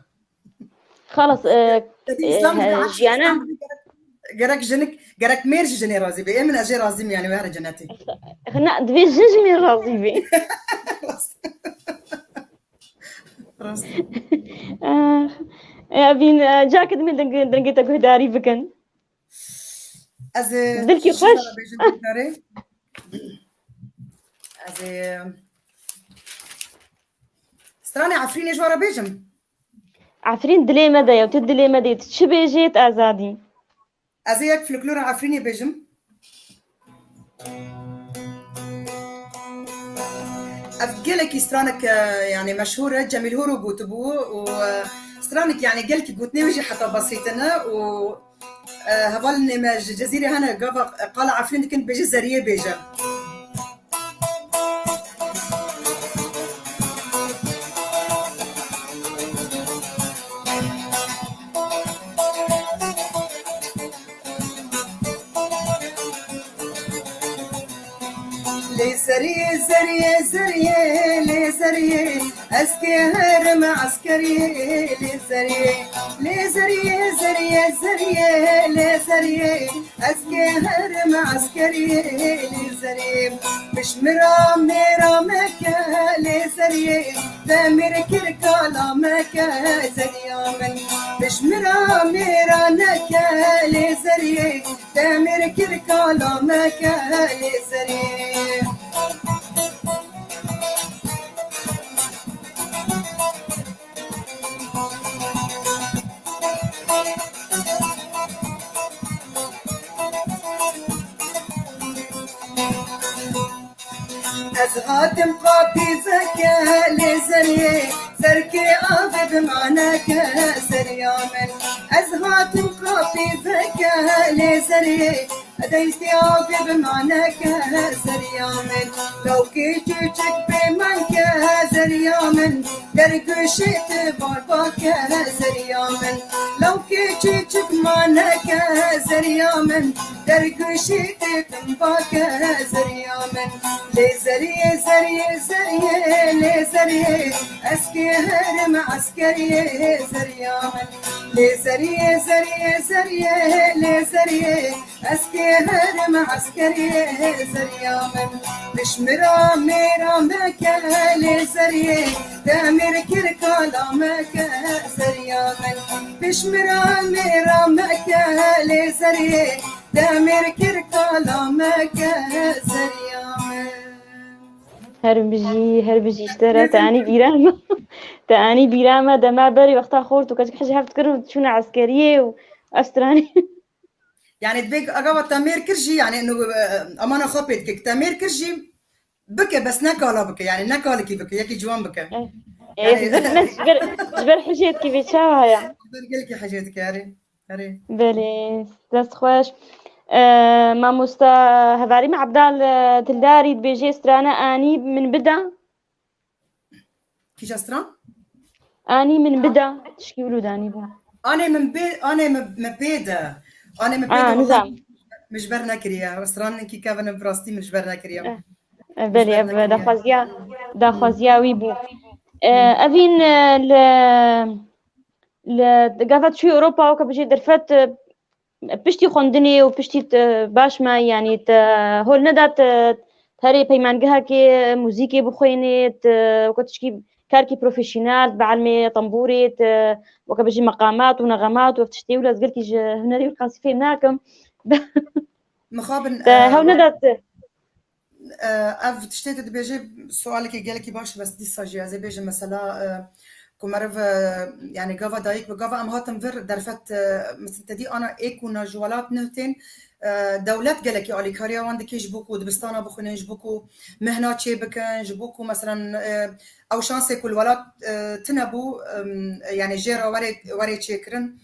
خلاص جيانا جرك جنك جرك ميرج جني رازي بي من اجي رازي يعني وهر جنتي خنا دبي جنجمي رازي بي راس بين جاكد من دنجيتك هداري بكن از دلكي خوش از ستراني عفرين جوارا بيجم عفرين دلي مدى يا تدلي مدى تشبه جيت ازادي از ياك فلكلور عفريني بيجم أفجلك سترانك يعني مشهورة جميل هورو بوتبو وسترانك يعني قلك قوتني وجي حتى بسيطنا و هبال نماج جزيرة هنا قال عفرين كنت بيجي زرية بيجا سرية سرية سرية لي سرية أسكي هرم عسكري لي سرية لي سرية سرية سرية لي سرية أسكي هرم عسكري لي سرية مش مرامك لي سرية تامر كركالا مكا سرية من مش مرامك لي سرية تامر كركالا مكا لي سرية أزهاتم قابي زكا لزريه سركي عاذب معناك سريا من أزهاتم قابي زكا لزريه ديستي عوفي بمعناك زريامن لو كيجيك بمعنك زريامن درك شئت بارباك زريامن لو كيجيك بمعناك زريامن درك شئت بارباك زريامن لزريه زريه زريه لزريه اسكي هرم عسكريه زريامن لزريه زريه زريه لزريه اسكي هرم عسكريه زريامن بشمرا ميرا مكة لزريه دامر كركالا مكة زريامن بشمرا ميرا مكة لزريه دامر كركالا مكة زريامن هربجي اشترى تاني بيرامة تاني بيرامة دما بري وقتها خورت وكاتك حاجة حفت كرم شونا عسكرية وأستراني يعني تبيك أقوى تامير كرجي يعني إنه أمانة خبيت كيك تامير كرجي بكى بس نكالا بكى يعني نكالا كي بكى ياكي جوان بكى يعني جبر حاجات كيف تشاوها يعني قال لك حاجاتك يا ري بلي دست خوش ما مستا هفاري مع عبدال تلداري بيجي استرانا اني من بدا كيش أستران؟ اني من بدا تشكي ولود اني بو أنا من بيت أنا مبيدا أنا مبيدا نظام مش برنا كريا أستران كي كافن براستي مش برنا كريا بلي دا خوازيا ويبو أفين قافت شوي أوروبا وكبجي درفت بشتي خوندني وبشتي باش ما يعني هول ندات تهري بيمانجها كي موزيكي بخويني وكتشكي كاركي بروفيشنال بعلمي طنبوري وكبجي مقامات ونغمات وفتشتي ولا زقلتي هنري القاسي فيه هناكم مخابن هول ندات اف تشتيت بيجي سؤالك قالك باش بس دي ساجي زي بيجي مثلا كمرف يعني قافا دايك وقافا ام هاتم فر درفت مثل تدي انا ايكونا جوالات نهتين دولات قالك يا علي كاريا وعندك يجبوكو دبستانا بخون يجبوكو مهنات شي بكن جبوكو مثلا او شانسي كل ولات تنبو يعني جيرا وري تشيكرن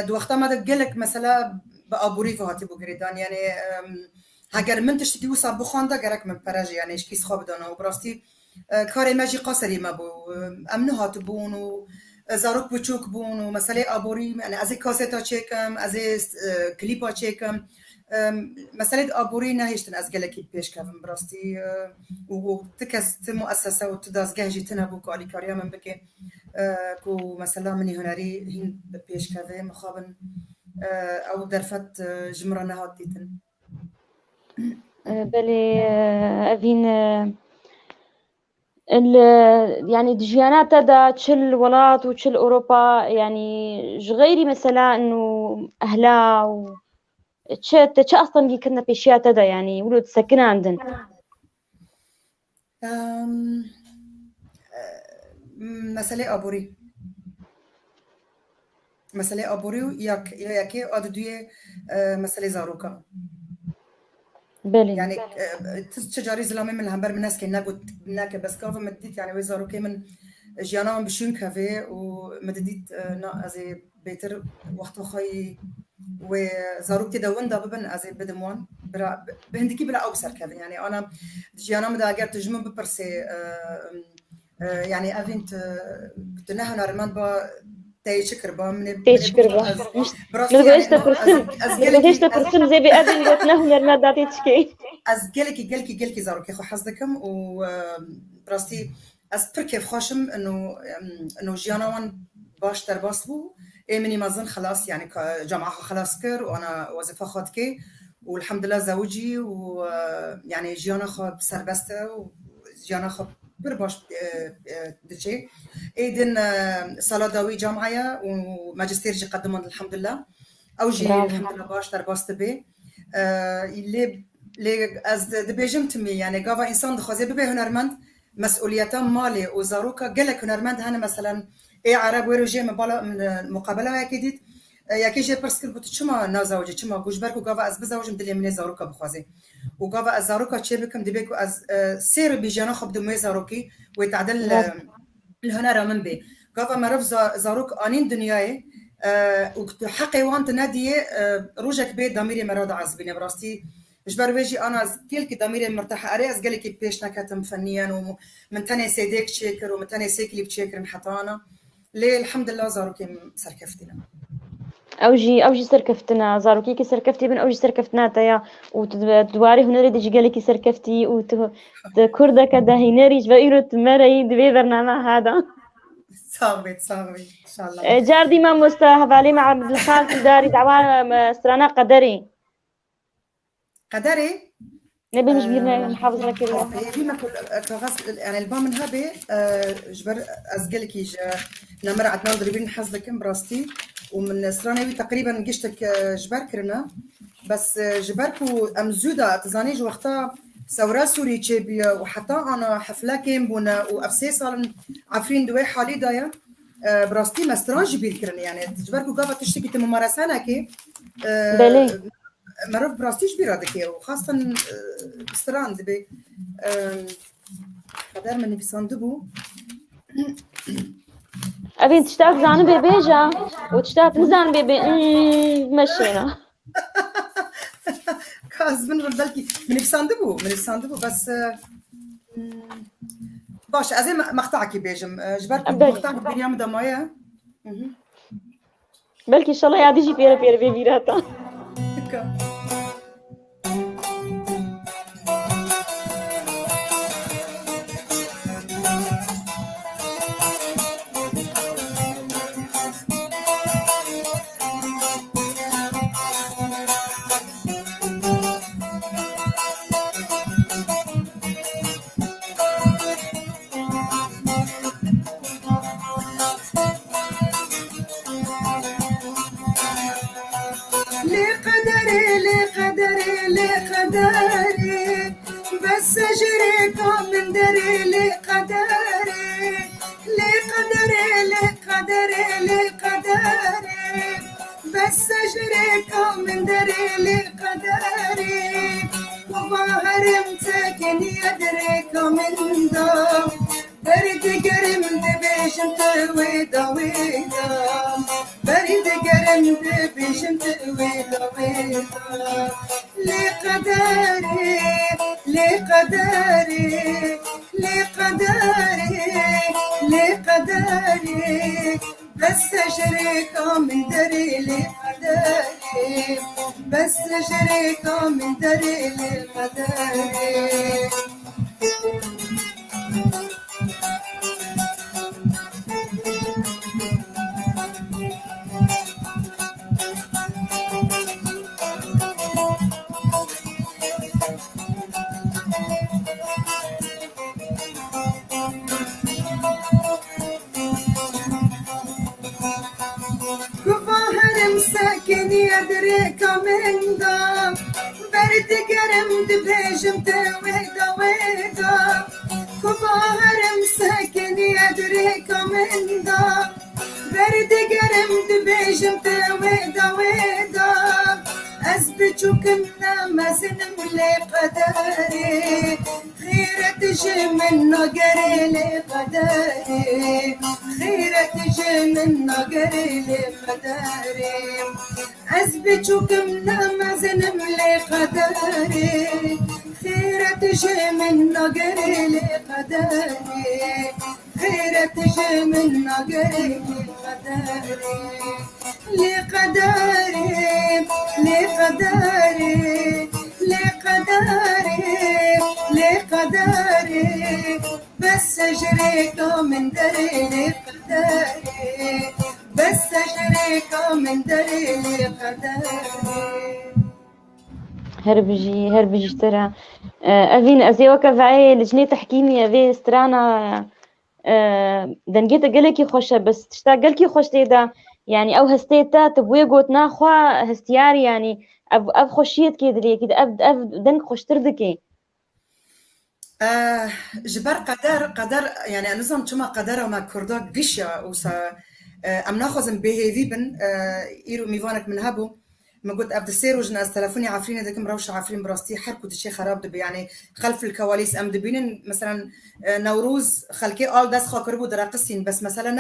دو وقتا ما قالك مثلا بابوري فهاتي بوغريدان يعني هاگر من تشتی وسا بخوانده گرک من پرج يعني ايش كيس خواب دانا وبراستي كاري ماجي قصري ما بو امنو هات بون و زاروك بچوك بون و مسئله آبوری يعني از کاستا چیکم از کلیپا چیکم مسئله آبوری نهیشتن از گلکی پیش کردم براستي و تكست مؤسسه و تدازگه جیتنا بو کالی کاریا من بکه کو مثلا منی هنری هین پیش کردم مخابن او درفت جمره نهات دیتن بلي أفين يعني دجيانات دا تشل ولات وتشل أوروبا يعني غيري مثلا إنه أهلا و تش أصلا جي كنا بيشيات دا يعني ولد سكنة عندنا مسألة أبوري ياكي أدوية مسألة زاروكا بلي يعني تجاري زلامي من الهمبر من الناس كي نقول ناك بس كافة مديت يعني ويزارو كي من جيانا بشون كافي ومديت نا أزي بيتر وقت وخي وزاروك تدون دا ببن أزي بدموان بهندكي بلا أوسر كافي يعني أنا جيانا مدا أجر تجمع ببرسي يعني أفنت بتنها نارمان با تيشكر با من تيشكر با نلقاش تفرسم زي بأبن قلتنا هنا ما داتيشكي از گلکی زارو که خو حزدکم و براستی از پر کیف خوشم انه جیانوان باش در باس بو مني مازن خلاص يعني جامعة خلاص كر وانا وظيفة خد كي والحمد لله زوجي ويعني جيانا خو سربسته وجيانا خو بر باش دشي ايدن صلاة داوي جامعة وماجستير جي قدمون الحمد لله او جي الحمد لله باش در باس تبي اللي از دبيجم تمي يعني قافا انسان دخوازي ببي هنرمند مسؤوليته مالي وزاروكا قالك هنرمند هنا مثلا اي عرب ويرو جي من مقابله اكيد ياكي جي برسكل بوت چما نازوجي چما گوشبركو قافا از بزوجم دلي من زاروكا بخوازي وقافا از زاروكا تشي بكم دبيكو از سير بيجانا خب دمي زاروكي ويتعدل الهنر من بي قافا مرف زاروك انين دنياي وحقي وانت نادية روجك بيت ضميري مراد عزبيني براستي مش برويجي انا كيلك ضميري مرتاحه اري اسقلك بيش نكتم فنيا ومن تاني سيديك شاكر ومن تاني سيكلي بتشاكر حطانا ليه الحمد لله زاروكي سركفتنا اوجي سركفتنا زاروكي سركفتي بن اوجي سركفتنا تايا وتدواري هنري دجي قالكي سركفتي وكردا كدا هينري جبايرو تمري دبي برنامج هذا صاغبت ان شاء الله جاردي ما مستهب علي مع عبد الخالق داري دعوة استرانا قدري نبي نجبير نحافظ لك هي ما كل كغاس يعني البام من هابي جبر ازقلك يج نمر عدنا ضربين نحز لك براستي ومن سرانوي تقريبا قشتك جبر كرنا بس جبركو امزوده تزانيج وقتها ثورة سوري تشيبي وحتى انا حفله كيم وافسي صار عفرين دوي حالي دايا براستي مستران جبير كرن يعني تجبركو قافه تشتكي تممارسانا كي بلي معروف براستي جبير هذاك وخاصه استران دبي قدر مني في صندوق ابي تشتاق زان بيبيجا وتشتاق نزان بيبي مشينا كاز من بالكي من في صندوق بس باش ازي مقطعك بيجم جبركم مقطعك بريام دمايا بلكي ان شاء الله يعدي يجي بيرا بيبيراتا لقدري بس أجريكم من دري لقدري بس أجريكم من دري لقدري وما هرمتك إن يدريكم من دام برد قرم دبيش انت ويدا برد قرم دبيش انت ويدا لقدري بس أجريكم من دري لقدري بس أجريكم من دري لقدري ساكن يدريك من دام برد قرم دبيجم ويدا كباهر ساكن يدريك من دام برد قرم دبيجم ويدا أثبتك إنما سنم لقدري خيرة تجي من نقري لقدري خيرة تجي من نقري لقدري أثبتك إنما سنم لقدري خيرة تجي من نقري لقدري خيرة تجي من نقري لقدري بس أجريكم من دري لقدري بس أجريكم من دري لقدري هربجي ترى أفين أزي وكفعي لجنة تحكيمي أفي استرانا دنجيت قالكي خوشة بس تشتاق قالكي خوش تيدا يعني أو هستيتا تبوي قوت ناخوا هستياري يعني أب خوشيت كيدري كده أب دنك خوش تردكي جبر قدر يعني نظام شما قدر وما كردا قشة وسا أم ناخذ بهذي بن إيرو ميفانك من هابو ما قلت أبدا سيرو جناز تلفوني عفرين ذاك مروش عفرين براستي حركوا الشيء خراب دبي يعني خلف الكواليس أم دبين مثلا نوروز خلكي آل داس خاكربو درا قصين بس مثلا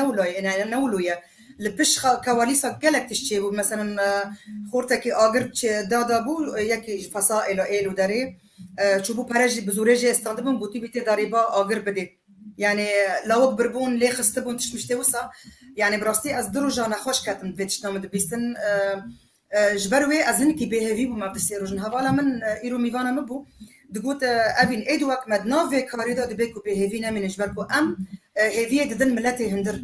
نولويا لبش كواليسا قالك تشتي مثلا خورتك آجرت دادا بو يكي فصائل إيلو داري شوبو بارج بزورجي استندبون بوتي بيتي داريبا آجر بدي يعني لو بربون ليه خستبون مش توسع يعني براستي از دروجا نخوش كاتم فيتش نام دبيستن جبروي از هنكي بيهيفي بما بتسيرو جن هوالا من ايرو ميفانا مبو دقوت افين ايدوك مد نوفي كاريدا دبيكو بيهيفينا من جبركو ام هيفيه ددن ملاتي هندر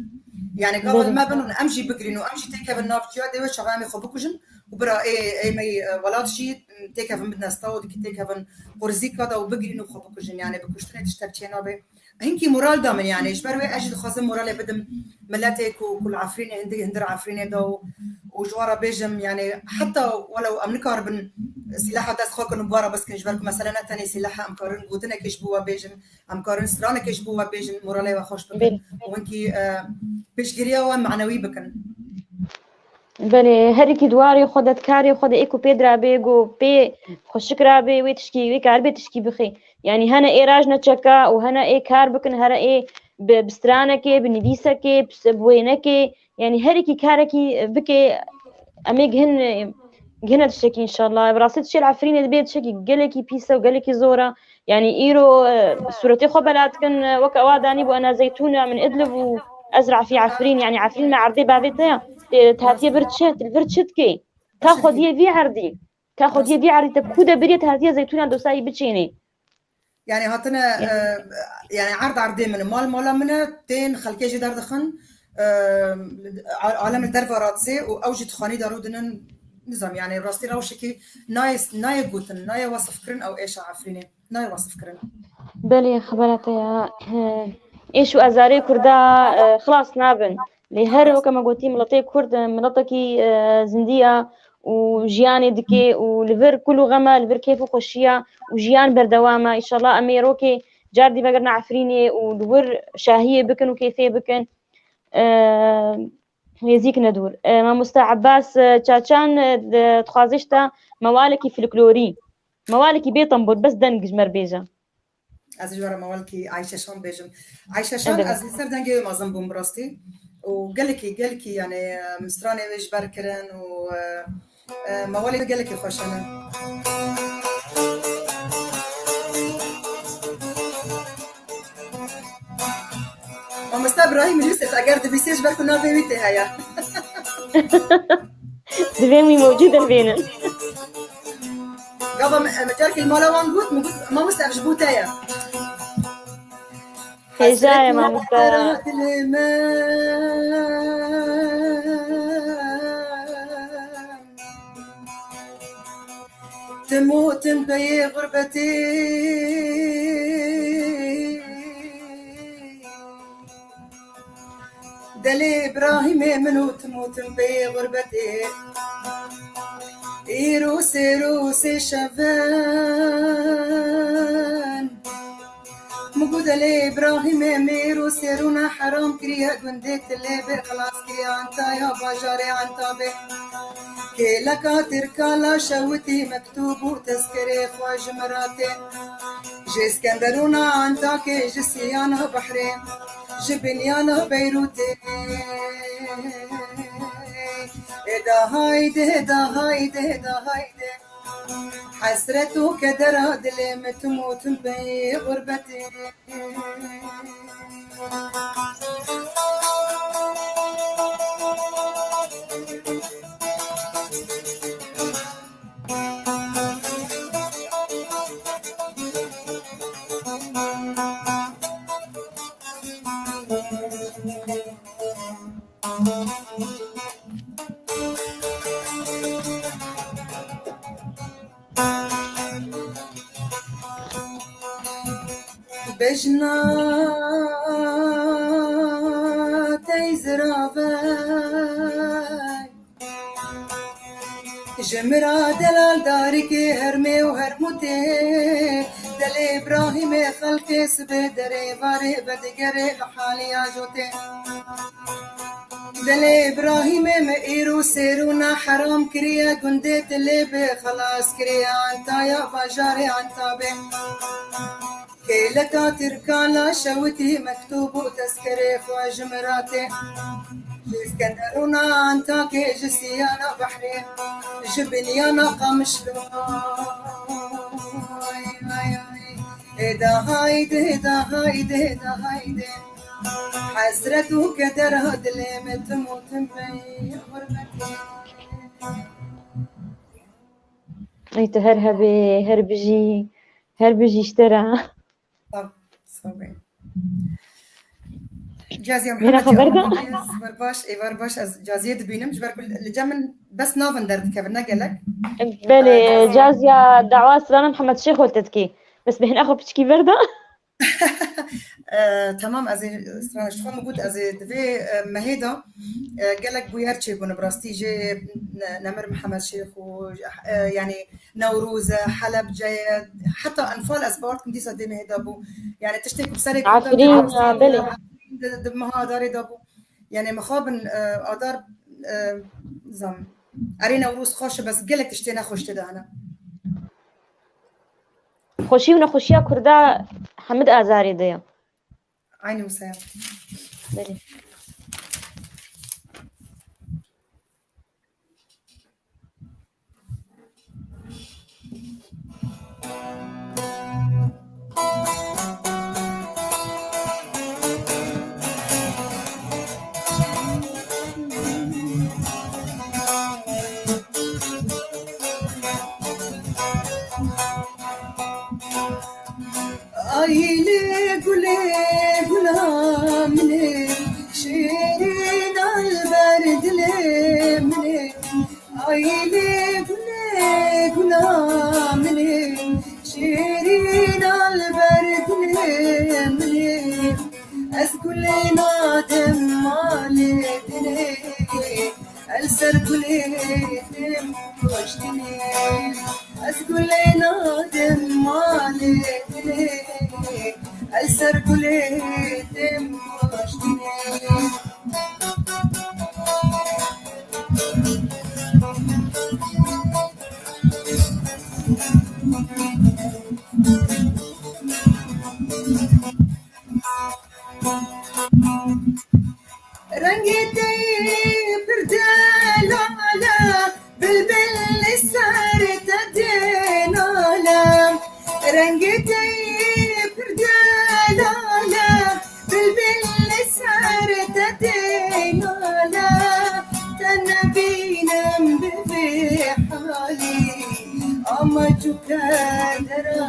يعني قبل ما بنون امشي بقرينو امشي تيكا بالنافجيا ديوش شغامي خبوكوجن وبرا اي مي ولاتشي تيكا من بدنا استاو ديك تيكا من قرزيكا دا وبقرينو خبوكوجن يعني بكشتني تشتبتينا به هنكي مورال دامن يعني جبروي اجد خازم مورال بدم ملاتك وكل عفرين عندي هندر عفرين دا وجوارا بيجم يعني حتى ولو امنكار بن سلاح داس خوكن مبارا بس كنجبرك مثلا تاني سلاح امكارن قوتنا كيشبوا بيجم امكارن سترانا كيشبوا بيجم مورالي وخوش بكن وهنكي بيش قريا معنوي بكن بله هرکی دواری خودت کاری خود ایکو پیدرا بیگو پی خوشکرا بی وی تشکی وی کار بی تشکی بخی يعني هنا اي راجنا تشكا وهنا اي كار بكن هنا اي بسترانكي بنبيسكي بوينكي يعني هركي كاركي بكي اميق هنا تشكي ان شاء الله براسيت شي العفرين البيت تشكي قالكي بيسا وقالكي زورا يعني ايرو صورتي خبلات كن وكا واداني بو انا زيتونه من ادلب وازرع في عفرين يعني عفرين مع عرضي بعدتها تهاتيه برتشت كي تاخذ يدي عرضي تاخذ يدي عرضي تبكوده بريت هاتيه زيتونه دوساي بتشيني يعني هاتنا يعني عرض عرضين من مال مولا منه تين خلكي جدار دخن عالم الدرفة راتسي وأوجد خاني دارودن نظام يعني راستي روشكي ناي قوتن ناي وصف كرن أو إيش عفريني ناي وصف كرن بلي خبرتي إيش وأزاري كردا خلاص نابن لهر وكما قلتي ملطي كرد ملطكي زندية وجياني دكي ولفر كله غما لفر كيف خوشية وجيان بردوامة إن شاء الله أميروكي جاردي بقرنا عفريني ولور شاهية بكن وكيفية بكن يزيك ندور ما مستعباس تشاتشان تخازشتا موالكي فلكلوري موالكي بيطنبور بس دنج مربيجة از جوار موالكي عايشة شون بيجم عايشة شون از لسر دنجي مازن بوم براستي وقالكي يعني مستراني ويش باركرن و موالي قالكي خوش انا ومستا ابراهيم يوسف اگر دبيسيش بركو نافي ويتي هيا دبيمي موجودة بينا قبل مجارك المالا وانقوت ما مستا بجبوتايا هجاية ما مستا تموت بي غربتي دلي إبراهيم منو تموت بي غربتي روسي شفان مقود لي إبراهيم ميرو سيرونا حرام كريا قنديت اللي بخلاص كريا انتا يا باجاري انتا به كيلكا تركالا شوتي مكتوب وتذكري خواج مراتي جي اسكندرونا انتا كي جسيانها بحرين جبنيانها بيروتي دا هايدي حسرت وكدر دلي متموت بي غربتي بجنا تيزرافاي جمرا دلال داركي هرمي وهرموتي دل إبراهيم خلقي سبي دري باري بدقري لحالي عجوتي دل إبراهيم مئيرو سيرونا حرام كريا قنديت اللي بخلاص كريا عنتا يا باجاري عنتا بي كيلكا تركالا شوتي مكتوب وتذكري خواج مراتي اسكندرونا انت كيجسيانا بحري جبنيانا قمشلو ايدا هايدي ايدا هايدي ايدا هايدي حسرة وكدر هدلي متموت بي غربتي أيت هربجي اشترى صبي جازي هنا محمد خبرنا برباش اي برباش از جازي دبينم جبر كل الجمن بس نافن درد كبرنا قالك بلي جازيا دعوة سلانا محمد شيخ والتدكي بس بهن أخو بتشكي بردة تمام از شخو موجود از دفي مهيدا قالك بويرتشي بون براستي جي نمر محمد شيخ و يعني نوروز حلب جاي حتى انفال اسبارت كنتي صدي مهيدا بو يعني تشتكي بسري عفرين بلي دمها داري دابو يعني مخابن ادار زم اري نوروز خوش بس قالك تشتينا خوش تدانا خوشي ونخوشيا كردا حمد آزاري ديا عيني وسام بلي عيلي قولي قولا مني شيرين البرد لي مني عيلي قولي قولا مني شيرين البرد لي مني أسقولي نادم مالي دني السر قولي دم وشتني أسقولي نادم مالي دني السر قولي دم وشتني رنجتي بردالة بالبل السهر تدينالا رنجتي بردالة بالبل السهر تدينالا تنبينا بفي حالي أما جكادرامي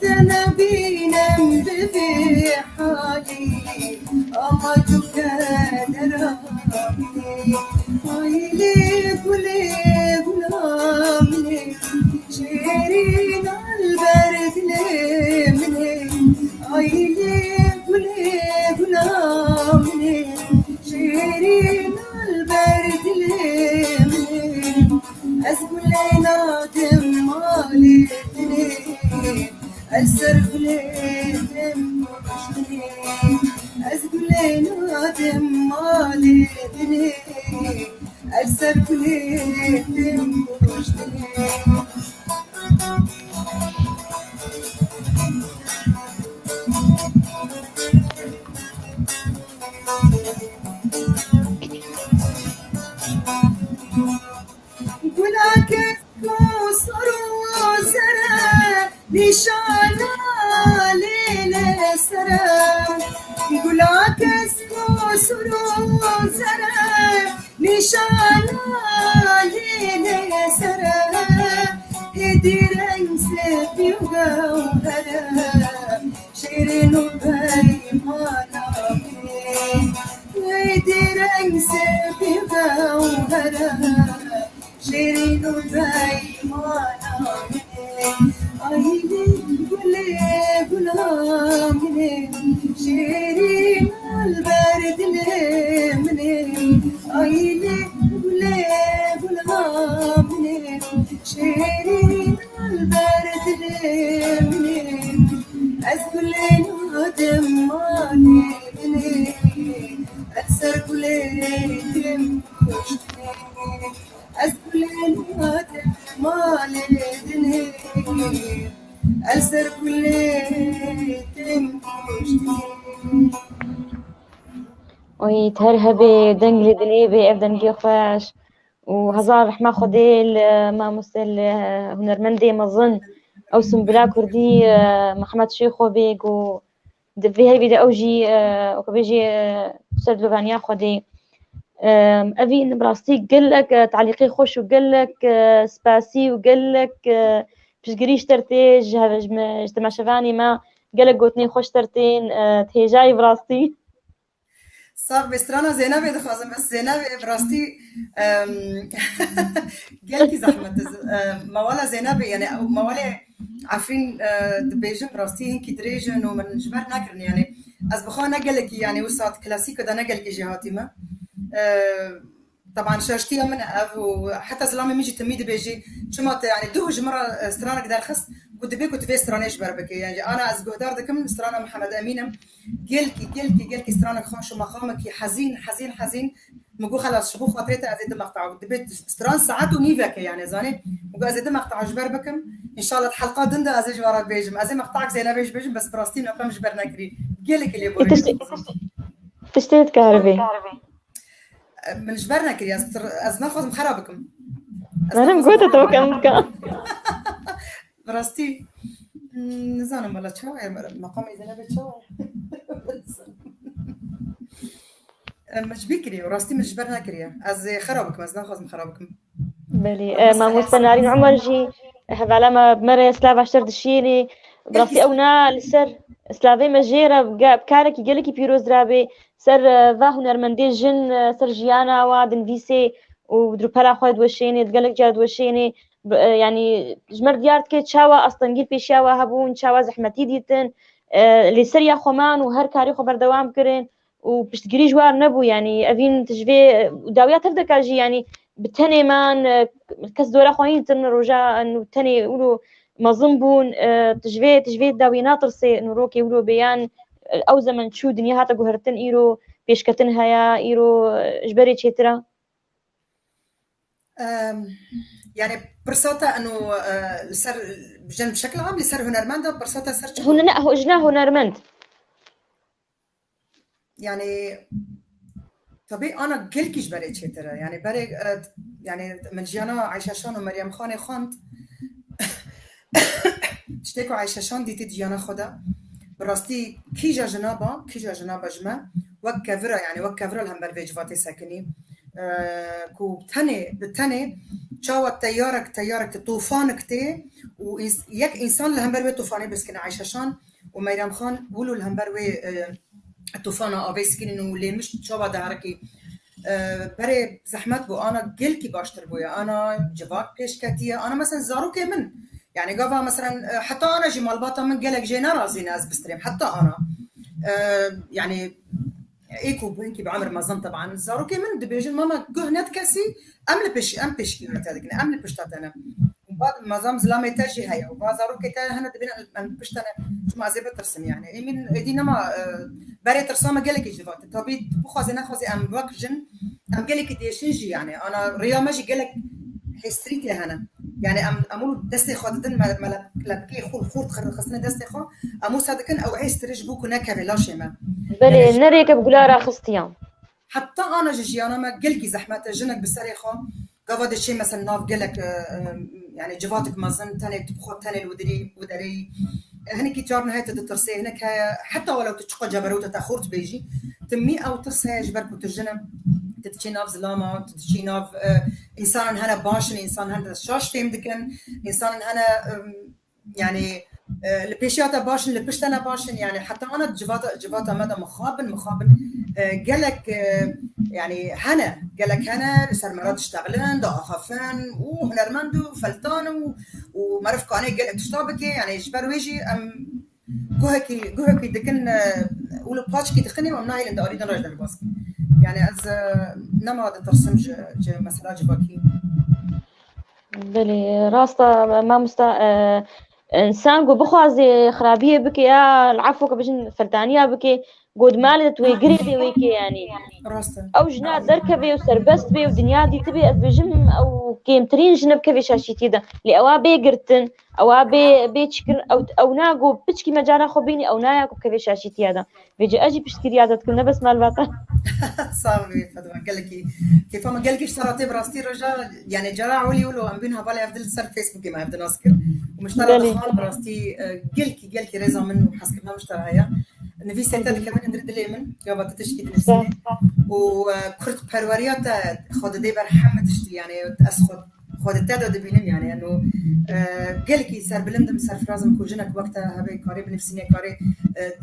تنبينا بفي حالي أما جكادرامي عيلي قولي غلامي شيرين البرد لي مني عيلي قولي غلامي شيرين البرد لي مني أسقولي نادم مالي دني السرف لي دم وشتني أسقولي نادم مالي دني السرف لي دم وشتني ولكن مصر وزرع نشانا ليل سرا ولكن مصر وزرع نشانا ليل سرا هدير انسف يوغوهرا شيرين وباي مانا هدير انسف يوغوهرا شيرين وباي مانا عيني قولي غلامي شيرين البرد لي مني عيني قولي غلامي شيرين البرد لي مني أسقولي نادم مالي مني أكسر قولي دم وشتني أسقولي نادم مالي دني أسر قولي دم وشتني وی تهرهبه دنگلی دنیبه افدنگی خوش و هزار رحمه خودی ما مسل هنرمندی مظن او سنبلا کردی محمد شیخو بیگ و دفي هاي بيدا اوجي وكبيجي سرد لوغانيا خودي ابي نبراستي قال لك تعليقي خوش وقال لك سباسي وقال لك باش قريش ترتيج اجتماع شفاني ما قال لك قوتني خوش ترتين تهيجاي براستي صار بسترانا زينب دخوازم بس زينب براستي قالكي زحمة موالا زينب يعني موالا عارفين دبيجن براستي هنكي دريجن ومن جبر ناكرن يعني از بخوا نقلك يعني وسط كلاسيكو دا نقلك جهاتي ما طبعا شاشتيها من اف وحتى زلامي ميجي تميد بيجي شمات يعني دوج مرة سترانا قدر خص قد بيكو تفي سترانيش بربك يعني انا از قهدار دكم سترانا محمد امينم قالكي سترانا خانشو مقامك حزين حزين حزين مقو خلاص شبو خاطريتا ازيد مقطع دبيت ستران ساعات ونيفك يعني زاني مقو ازيد مقطع جبربكم ان شاء الله الحلقه دندا ازيج ورا بيجم ازي مقطعك زي نبيج بيجم بس براستين اقام جبرنا كري قالك اللي بقول تشتريت كهربي من جبرنا كري از ناخذ مخربكم انا مقوته توكم براستي نزانم والله شو مقام اذا نبي شو مش بكري وراستي مش جبرنا كري از خرابكم از ناخذ مخربكم بلي ما مستنارين عمر جي هذا ما بمرة سلاف عشر دشيني براسي اونا لسر سلافي مجيرة بكارك يقلك بيروز رابي سر ذا هنرمندي جن سر جيانا وادن فيسي ودروبالا خواد وشيني تقلك جاد وشيني يعني جمر ديارت كي تشاوا اصلا جيل بيشاوا هبون تشاوا زحمتي ديتن اللي سريا خمان وهر كاري خبر دوام كرين وبشتقري جوار نبو يعني افين تجفي داويات تبدا كاجي يعني بتني مان كاس دورا خوين تن رجاء انه تني يقولوا مظنبون تجفي داوي ناطرسي نروكي يقولوا بيان او زمن شو دنيا هاتا قهرتن ايرو بيشكتن هيا ايرو جبري تشيترا يعني برساتا انه سر بشكل عام لسر هنرمند برساتا سر هنا لا هو اجنا هنرمند يعني طبيعي انا قلكيش بري تشيترا يعني بري يعني من جيانا عايشاشان ومريم خاني خانت تشتكوا عايشاشان ديتي جيانا خدا براستي كيجا جنابا جمع وكفرا يعني وكفرا لهم بالفيجفاتي ساكني كو بتني تشاو تيارك طوفانك تي ويك انسان لهم بروي طوفاني بس كنا عايشاشان ومريم خان بولو لهم بروي الطوفانة أبيسكين إنه ليه مش تشابه دهركي بري زحمت بو أنا قلكي باشتر بويا أنا جواك كشكتية أنا مثلا زاروكي من يعني قفا مثلا حتى أنا جمال باطا من قلك جينا رازي ناس بستريم حتى أنا يعني إيكو بينكي بعمر مازن طبعا زاروكي من دبيجن ماما قهنت كسي أم بيشكي نتادك أم لبشتات أنا بعد ما زام زلامي تاجي هيا وبازارو كتا هنا دبنا بشتنا شو ما زي بترسم يعني يمين دينا ما بري ترسم قالك جوات طبيب بخازنا خازي ام وكجن ام قالك دي شنجي يعني انا ريا ماجي قالك حستريتي هنا يعني امول دستي خادن ما لبكي خور خصنا دستي خو امو صادقن او عيس ترجبوك هناك بلاش ما بلي نريك بقولا راخستيام حتى انا جيجي انا ما قلكي زحمه جنك بالسريخه قفاد الشيء مثلا ناف قالك يعني جواتك مازن تاني تبخو تاني ودري هناك جار نهاية تترسي هناك حتى ولو تشقى جبروت تاخرت بيجي تمي او ترسي جبرك وترجنا تتشي ناف زلامة تتشي ناف انسان هنا باشن انسان هنا شاش تيم دكن انسان هنا يعني البيشياتا باشن البشتنا باشن يعني حتى انا جواتا مدى مخابن قالك يعني قالك هنا صار مرات تشتغلن دا اخافن وهنرمندو فلتان ومعرف كاني قالك تشتابكي يعني جبر ويجي ام جوهكي دكن ولو باتشكي تخني ومنايل عند اريد نرجع الباص يعني از نما ترسم مثلا جباكي بلي راستا ما انسان بخوازي خرابيه بكي يا العفو كبجن فلتانيه بكي قد مالت ويقري ويكي يعني راسته او جنا دركبي وسربست بي ودنيا دي تبي بجم او كيمترين جنب كفي شاشيتي ده لأوا بيقرتن او بيتشكر او ناقو بتشكي مجانا خبيني او ناياكو كفي شاشيتي هذا بيجي اجي بشتري هذا كنا بس مال باطل صافي فاطمه قال لك كيف ما قال لك اشتريتي براستي رجال يعني جرى علي ولو ام بينها بالي افضل سر فيسبوك ما ابدا نذكر ومشترى دخان براستي قال لك ريزا منه حسب ما مشترى هي نفي سيتا كمان ندير دليمن قبل تشكي نفسي وكرت برواريات خد دي برحمه تشتي يعني اسخد خد التعداد بينهم يعني انه قال لك صار بلندم صار فرازم كوجنك وقتها هبي قريب نفسي كاري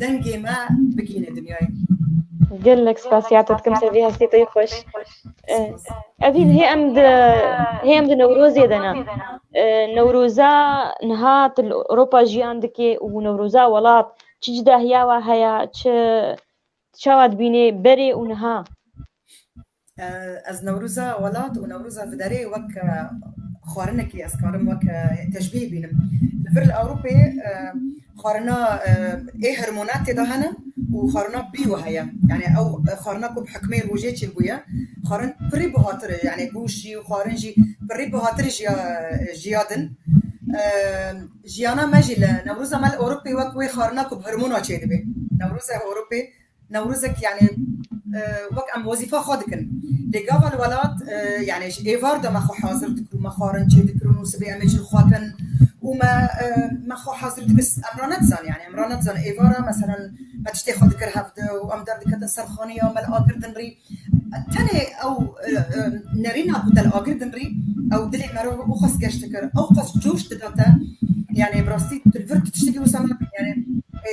دنجي ما بكينه دنياي قال لك سباسياتك كم سويها ستي خوش أبين هي أمد نوروزي دنا نوروزا نهات أوروبا جياندكي ونوروزا ولات تجده هيا وهيا تشاود بيني بري ونها از نوروزا ولات ونوروزا بداري وك خارنكي اسكارم وك تشبيه بينهم الفر الاوروبي خارنا ايه هرمونات دهنا وخارنا بي وهيا يعني او خارناكم بحكمي الوجيتش البويا خارن بري بهاتر يعني بوشي وخارنجي بري بهاتر جيادن جيانا ماجي نوروزا مال اوروبي وك خارناكم بهرمونات شي دبي نوروزا اوروبي نوروزك يعني وك ام وظيفه خادكن لقاف الولاد يعني ايفار ده ما خو حاضر تكرو ما خارن شي تكرو سبي امج الخاتن وما ما خو حاضر بس امرانات زان يعني امرانات زان ايفارا مثلا ما تشتي خادكر هفده وامدار دكت سرخانيه وما الاجر دنري تاني او نرينا بوت الاجر دنري او دلي مرو وخص قشتكر او قص جوش تداتا يعني براستي تلفرت تشتكي وسما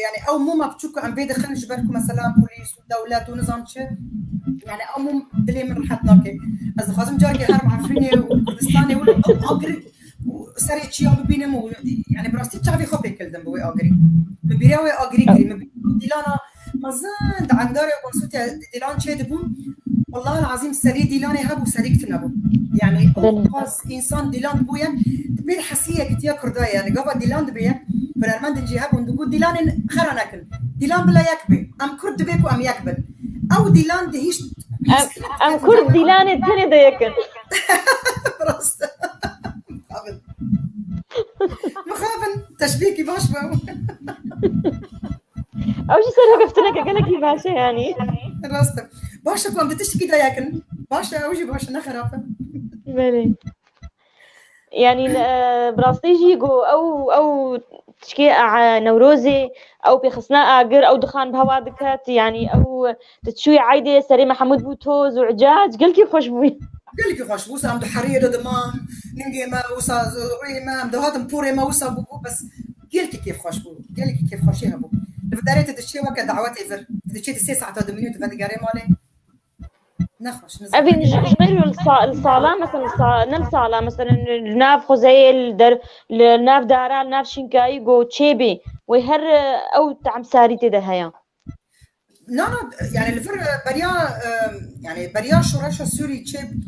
يعني او مو ما بتشوكو ام بيد خلينا نجبركم مثلا بوليس ودولات ونظام شي يعني او مو دلي من رحتناكي از خازم جاركي هرم عفريني وكردستاني ولا اجري وسريت شي بينهم يعني براستي تعرفي خو بكل دم بوي اجري ببيراوي اجري كريم ديلانا مازال عنداري وصوتي ديلان شي دبون والله العظيم سري ديلاني هبو سريكت نبو يعني خاص انسان ديلان بويا بير حسيه كتيا كردايا يعني قبل ديلان بيا برمند نجي هبو ندقول ديلان خرناكل ديلان بلا يكبي ام كرد بيكو ام يكبل او ديلان دهيش ام كرد ديلان الثاني ده يكن مخافن تشبيكي باش باو او شي صار قفتنا قال لك باشا يعني راسته باشا كون بتشتكي ده يكن باشا اوجي باشا نخرافه بلي يعني براستيجي جو او تشكي نوروزي او بخصنا اجر او دخان بهوادكات يعني او تتشوي عايده سري محمود بوتوز وعجاج قلكي خوش بوي قلكي خوش بوسا عم حريه دما ننجي ما وسا ما عم هاتم بوري ما وسا بو بس قلكي كيف خوش بو قلكي كيف خوشيها بو بداريت تشي وك دعوات ايفر تشي 6 ساعات د منيو تفدي غاري مالي نخش ابي نغيروا الصاله مثلا نم صاله مثلا ناف خزيل در ناف دارا ناف شنكاي جو تشيبي ويهر او تعم ساري تدهيا لا يعني الفر بريا يعني بريا شورش السوري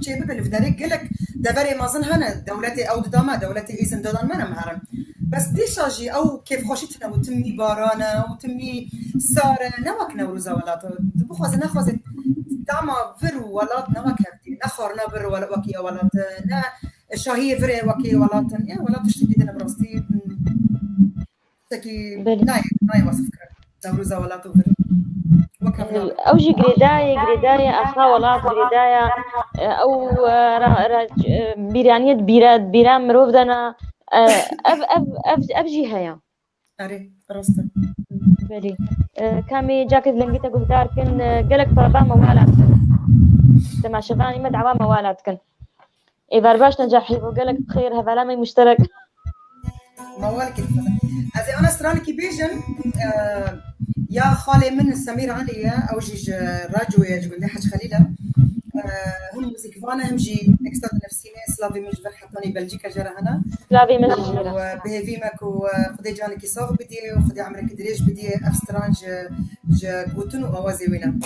تشيب بالفدارك قالك دبري ما ظن هنا دولتي او دما دولتي اسم دودان ما مهرم بس ديشاجي او كيف خوشتنا وتمي بارانا وتمي ساره نوك نوروزا ولات بخوز نخوز دعما فر ولات نوك هفتي نخورنا فر ولا وكي ولات نا شاهي فر وكي ولات يا ولات تشتكي دنا براستي تكي ناي وصفكر نوروزا ولات فر اوجي غريدايا اخا ولات غريدايا او بيرانيه بيران مروف دنا ابجي هيا اري راسته بلي كامي جاكيت لنجيتا قدار كن قالك فربا موالات تما شغاني ما دعوا موالات كن ايفار باش نجاحي وقالك بخير هذا لا مشترك موالك هذه انا سرانكي بيجن يا خالي من سمير علي اوجي راجو يا جبل حاج خليله هم موسيقى فانا همجي اكستاد نفسيني سلافي مجبر حطاني بلجيكا جرى هنا سلافي مجبر وبهيفي ماكو خدي جانك صاغ بدي وخدي عمرك دريج بدي افسترانج جوتن واوازي وينا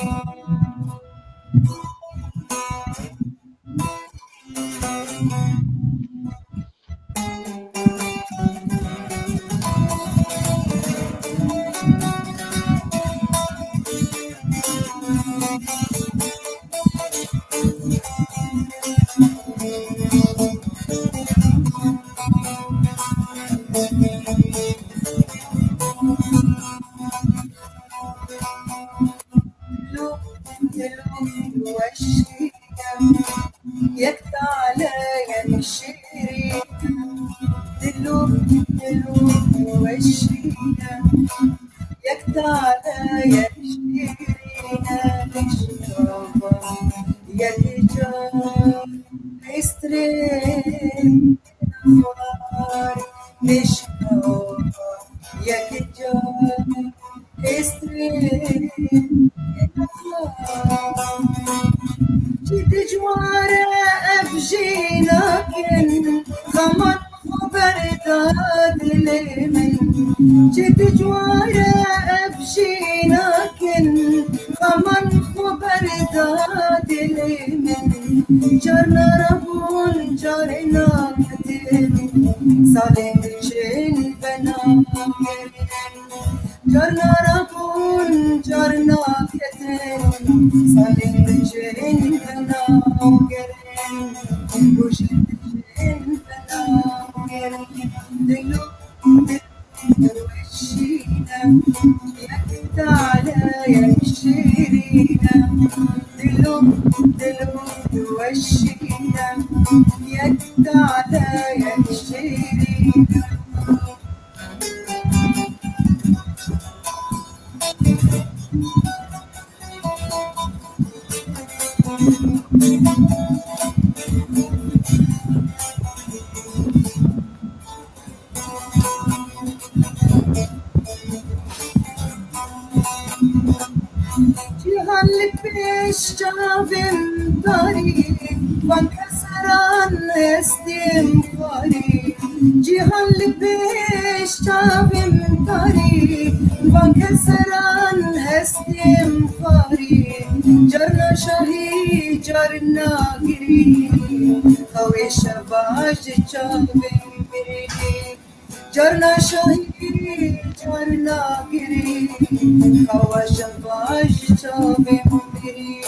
يقطع عليا الشيرين دلوب وشينا يقطع عليا الشيرين نشربها يا تجار استرين نوار نشربها يا تجار استرين جد جوارة أبجينا كن غمض وبرداد لمن جد جوارة أبجينا كن غمض وبرداد لمن جرنا ربون جرنا كتن صالح جن بنا جرنا ربون جرنا كتن صالح جن بنا وجد جن بنا دلو وشينا يقطع عليا الشيرينا دلو وشينا يقطع عليا الشيرينا جهل پیش جاویم داری وانکسران هستیم خاری جهل پیش جاویم داری وانکسران هستیم خاری جرنا شاهی جرنا گیری خوی شباش جاویم بری جرنا شاهی جرنا گیری خواش باش چاویم بری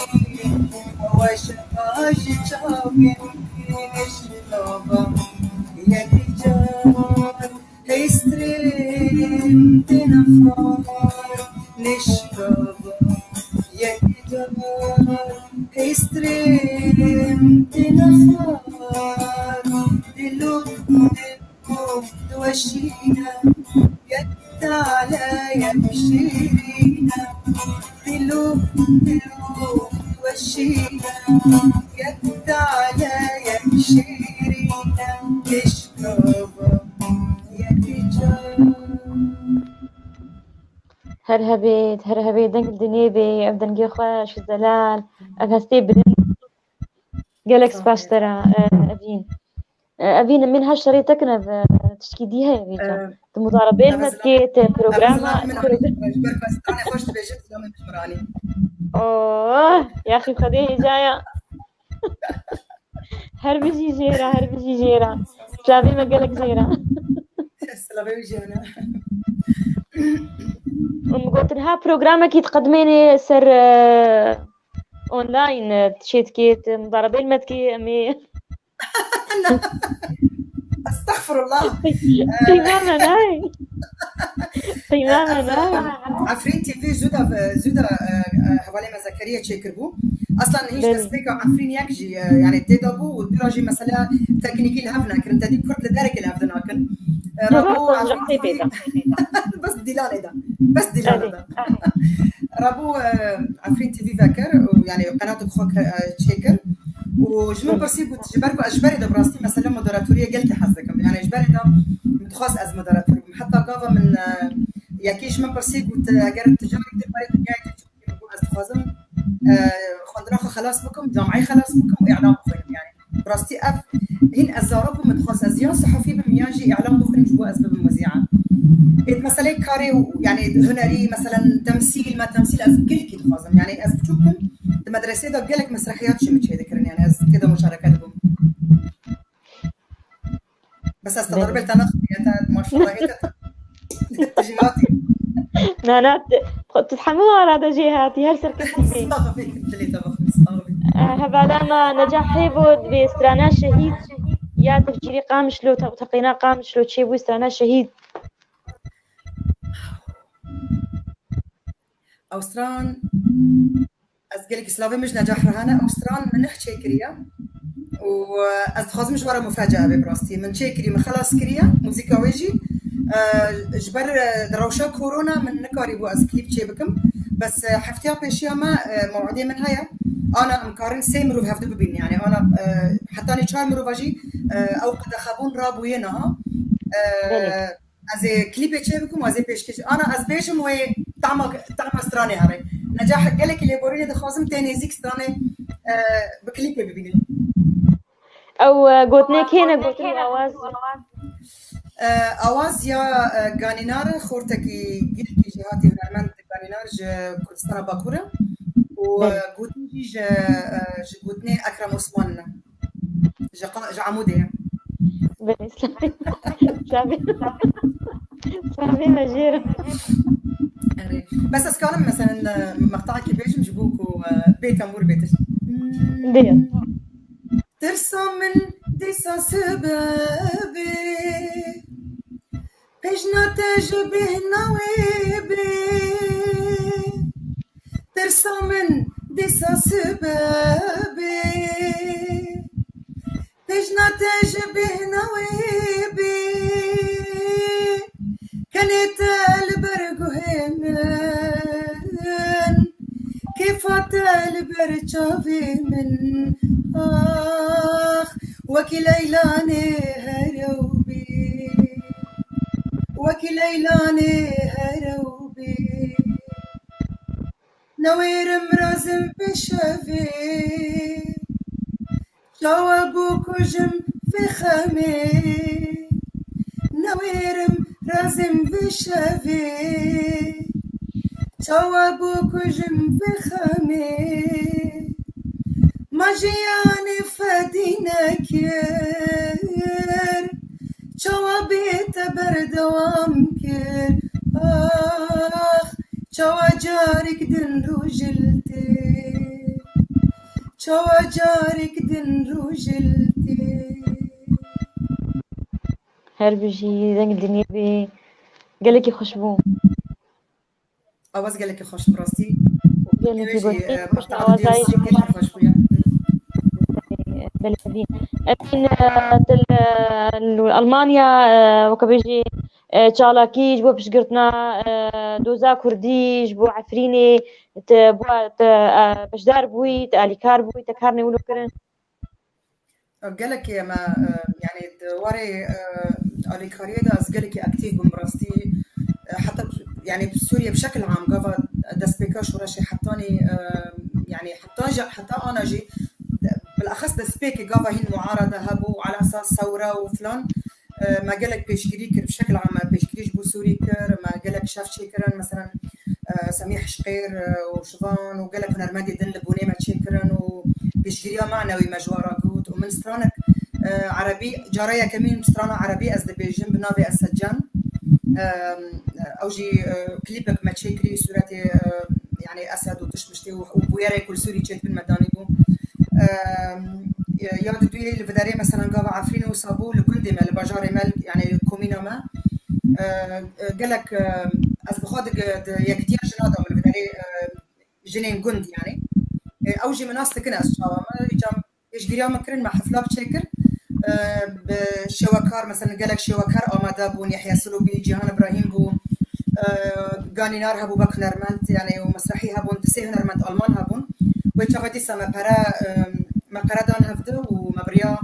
خواش باش چاویم بری نشنابا یکی جان هستریم تنفار نشنابا یکی جان هستریم تنفار دلو توشينا يقطع عليا بشيرينا دلو توشينا يقطع عليا بشيرينا نشربها يا تجار هرهبي دنك الدنيبي أبدن جي خوش الزلال أغستي بدن جالكس باشترا أبين من هالشريطة كنا تشكيديها يا بيجا المضاربين متكيت بروجراما أنا خوش بيجت لما مشمراني أوه يا أخي خديه جاية هربجي جيرة سلامي ما قالك جيرة سلامي جيرة قلت لها بروجراما كي تقدميني سر أونلاين تشيت كيت مضاربين متكي أمي استغفر الله تماما ناي عفرين تي في زودا حوالي ما زكريا تشيكربو اصلا هيش تسبيك عفرين يكجي يعني تدابو ودراجي مثلا تكنيكي الهفنا كنت هذيك كرت لدارك الهفنا كن رابو بس ديلان ده رابو عفرين تي في فاكر يعني قناه بخوك تشيكر وجمن برسي قلت جبركو اجبري ده براستي مثلا مودراتوريه قلت حظكم يعني اجبري ده متخصص از مودراتور حتى قاضى من ياكيش من برسي قلت اگر التجاري دير بالي جاي تجيبوا استخازم خندراخه خلاص بكم جامعي خلاص بكم واعلام بخير يعني براستي اف هين الزارب متخصص زيان صحفي بمياجي اعلام بخير جوا اسباب المذيعه مثلا كاري يعني هنري مثلا تمثيل ما تمثيل از كلكي تخازم يعني از بتشوفكم المدرسه ده قالك مسرحيات شي مش هذكرني يعني از كده مشاركات بهم بس استضرب التنخ ما شاء الله هيك تجياتي نانا تتحملوا على جهاتي هل سركتي هبالا ما نجاح حيبود بسترانا شهيد يا تفجيري قامش لو تقينا قامش لو تشي بويست أنا شهيد أوستران أزقلك سلافي مش نجاح رهانة أوستران من نحكي كريا وأز مش ورا مفاجأة ببراستي من شيكري من خلاص كريا موسيقى ويجي جبر دروشة كورونا من نكاري بو أز كليب شي بكم بس حفتيها بيشيا ما موعدي من هيا أنا مكارن سي مروف هفدو ببين يعني أنا حتى أنا شاي مروف أجي أو قد خابون رابوينها از كليب شي بكم وازي بيش أنا از بيشم وي طعم استراني هاري نجاح قالك اللي بوريني دخوازم تاني زيك استراني بكليب ببيني أو قوتنيك هنا قوتني آواز يا غانينار خورتكي جيلكي جهاتي هنرمند غانينار كردستان باكورة وقوتني قوتني أكرم عثمان عمودي بلي صافي مجيرة بس اسكالم مثلا مقطع كيبيش مجبوك وبيت امور بيتش دير ترسم من ديسا سبابي بيجنا تجبه نويبي ترسم من ديسا سبابي بيجنا تجبه نويبي كانت البرقهن كيف البرجافي من وكليلاني هروبي وكليلاني هروبي نوير مرازم بشافي جوابوك وجم في خمي نوير رازم بشافي جوابوك وجم في خمي مجياني فدينك جوابي تبرد وامكر جوا جارك دن رجلتي جوا جارك دن رجلتي هربجي دنگ الدنيا بي قالك خوشبو آواز قالك خوش براستي قالك مقطع مقطع ديال وزايج خوش بويا بلدي أمين ألمانيا وكبيجي تشالاكي جبو بشقرتنا دوزا كردي جبو عفريني بو بشدار بوي تاليكار بوي تكارني ولو كرن قالك يا ما يعني دواري اليكاريه دا از قالك اكتيف بمراستي حتى يعني بسوريا بشكل عام قافا دسبيكاش ورشي حطاني يعني حتى انا جي بالاخص دسبيكي قافا هين معارضه هبو على اساس ثوره وفلان ما قالك بيشكري كر بشكل عام بيشكريش بو سوري كر ما قالك شاف شيكرن مثلا سميح شقير وشفان وقالك هنرمدي دن لبوني ما شيكرن وبيشكريها معنوي مجوارا قوت ومن سترانك عربي جارية كمين سترانا عربي از دبيجن بنافي السجان اوجي كليبك ما تشيكري سورتي يعني اسد وتشمشتي وبويري كل سوري تشيت بالمداني بو ياد دوي الفداري مثلا قابا عفرين وصابو لكندي مال باجاري مال يعني كومينا ما قالك از بخاد يكتير جنادا من الفداري جنين جند يعني اوجي مناستك ناس شاوا ما يجام يشجريا مكرن مع حفلات شيكر بشوكار مثلا قالك شوكار آماده بون يحيى سلوبي جيهان ابراهيم بو غانينار هبو بك نرمنت يعني ومسرحي هبون تسيه نرمنت المان هبون ويتشافتي سما ما دان هفده ومبريا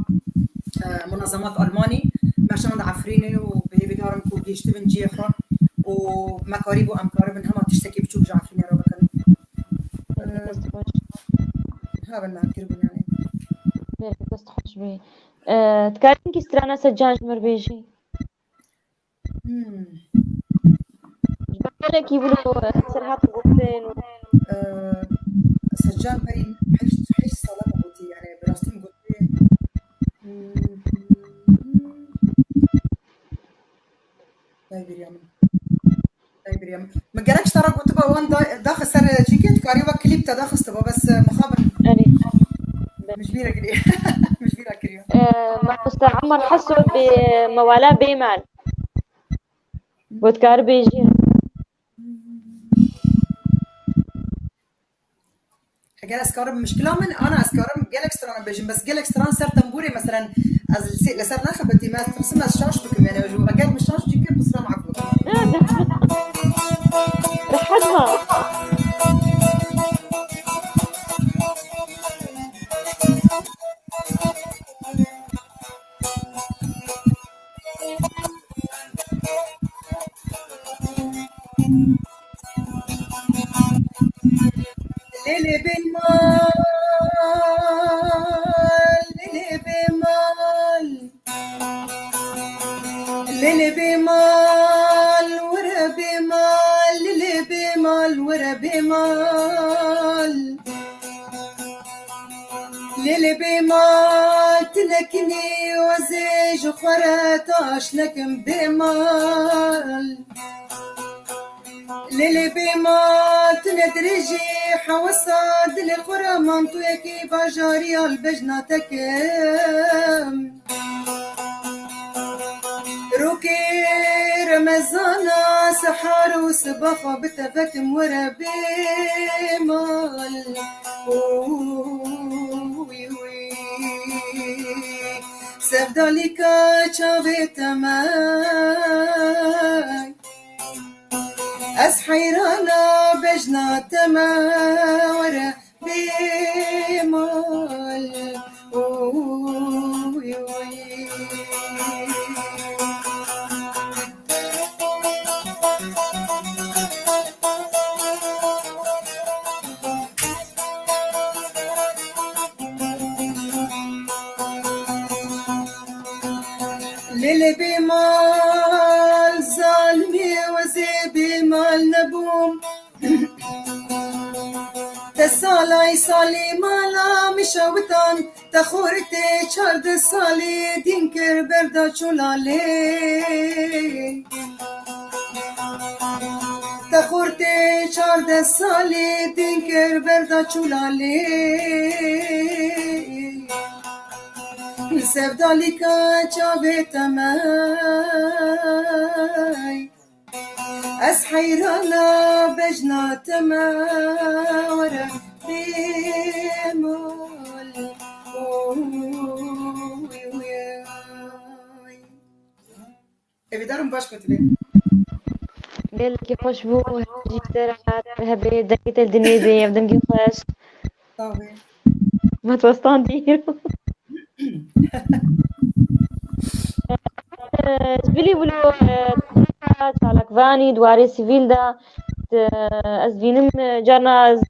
منظمات الماني ماشان عفريني وبهيفيدارم كو جيشتبن جيخون ومكاريب وامكارب انهم تشتكي بتشوف جعفريني رو بكن هذا ما كربون يعني بس تخش بي تكارين كي سترانا سجان مربيجي جبالك يقولوا سرهات الغفين سجان بري حيش صلاة قوتي يعني براستيم قوتي طيب ريم ما قالكش ترى قلت بقى وان داخل سر جيكيت كاريوبا كليب داخل استبا بس مخابن أري مش بيرا كريم مش بيرا كريم ما مستعمر حسوا بموالاه بيمال وتكار بيجي حاجة اسكارم مشكلة من انا اسكارم جالكستران بيجن بس جالكستران صار تنبوري مثلا از لسر نخبتي ما تبسم الشاش بكم يعني وجو اجل مش شاش جيك بصرا معكم رحتها ليلي بالمال ليلي بالمال ليلي بمال ورا بمال ليلي بمال ورا بمال ليلي بمال تنكني وزيج خرطاش لكن بمال ليلي بمال تندرجي حوصاد لخرا مانتو يكي باجاري البجنة تكم روكي رمزانا سحار وسباخة بتبكم ورا بمال سفداليكا چاوي تماي از حيرانا بجنا تما ورا بمال ليلي بمال ظالمي وزي بمال نبوم تسالي صالي مالا مشاوتان تخورتي چارد سالي دينكر بردا چولالي تخورتي چارد سالي دينكر بردا چولالي سفداليكا چاوي تماي از حيرانا بجنا تما ورا بمال ابدارم باش كنت بين بالكي خوش بو جيت راحت هبي دقيت الدنيا بي بدم كي خوش طاوي ما توسطان ديرو جبلي ولو تالك فاني دواري سيفيل دا از بینم جارنا از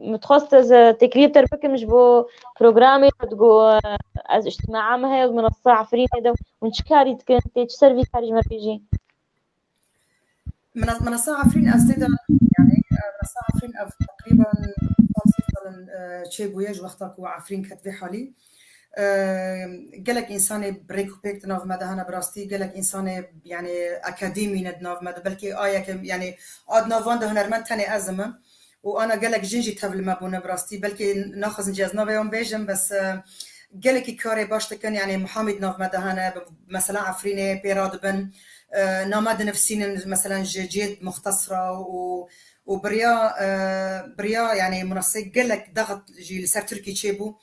متخصص از تكريب تربك مش بو برنامج تقو از اجتماع ما هي منصة عفرين هذا ونشكاري تكن تيج سيرفي خارج ما بيجي منصة عفرين أستيدا يعني منصة عفرين تقريبا شيء بوياج وقتك وعفرين كتبي حالي قالك إنساني بريكو بيكت ناف مدى هنا براستي قالك إنساني يعني أكاديمي ندناف مدى بلكي يعني عاد نافان ده هنرمن تاني أزمة وأنا قالك جنجي تهبل ما بونا براستي بلكي ناخذ نجاز نافا يوم بيجم بس قالك كاري باش تكن يعني محمد ناف مدى هنا مثلا عفريني بيراد بن نامد نفسين مثلا جيد مختصرة وبريا يعني منسق قالك ضغط جي لسر تركي تشيبو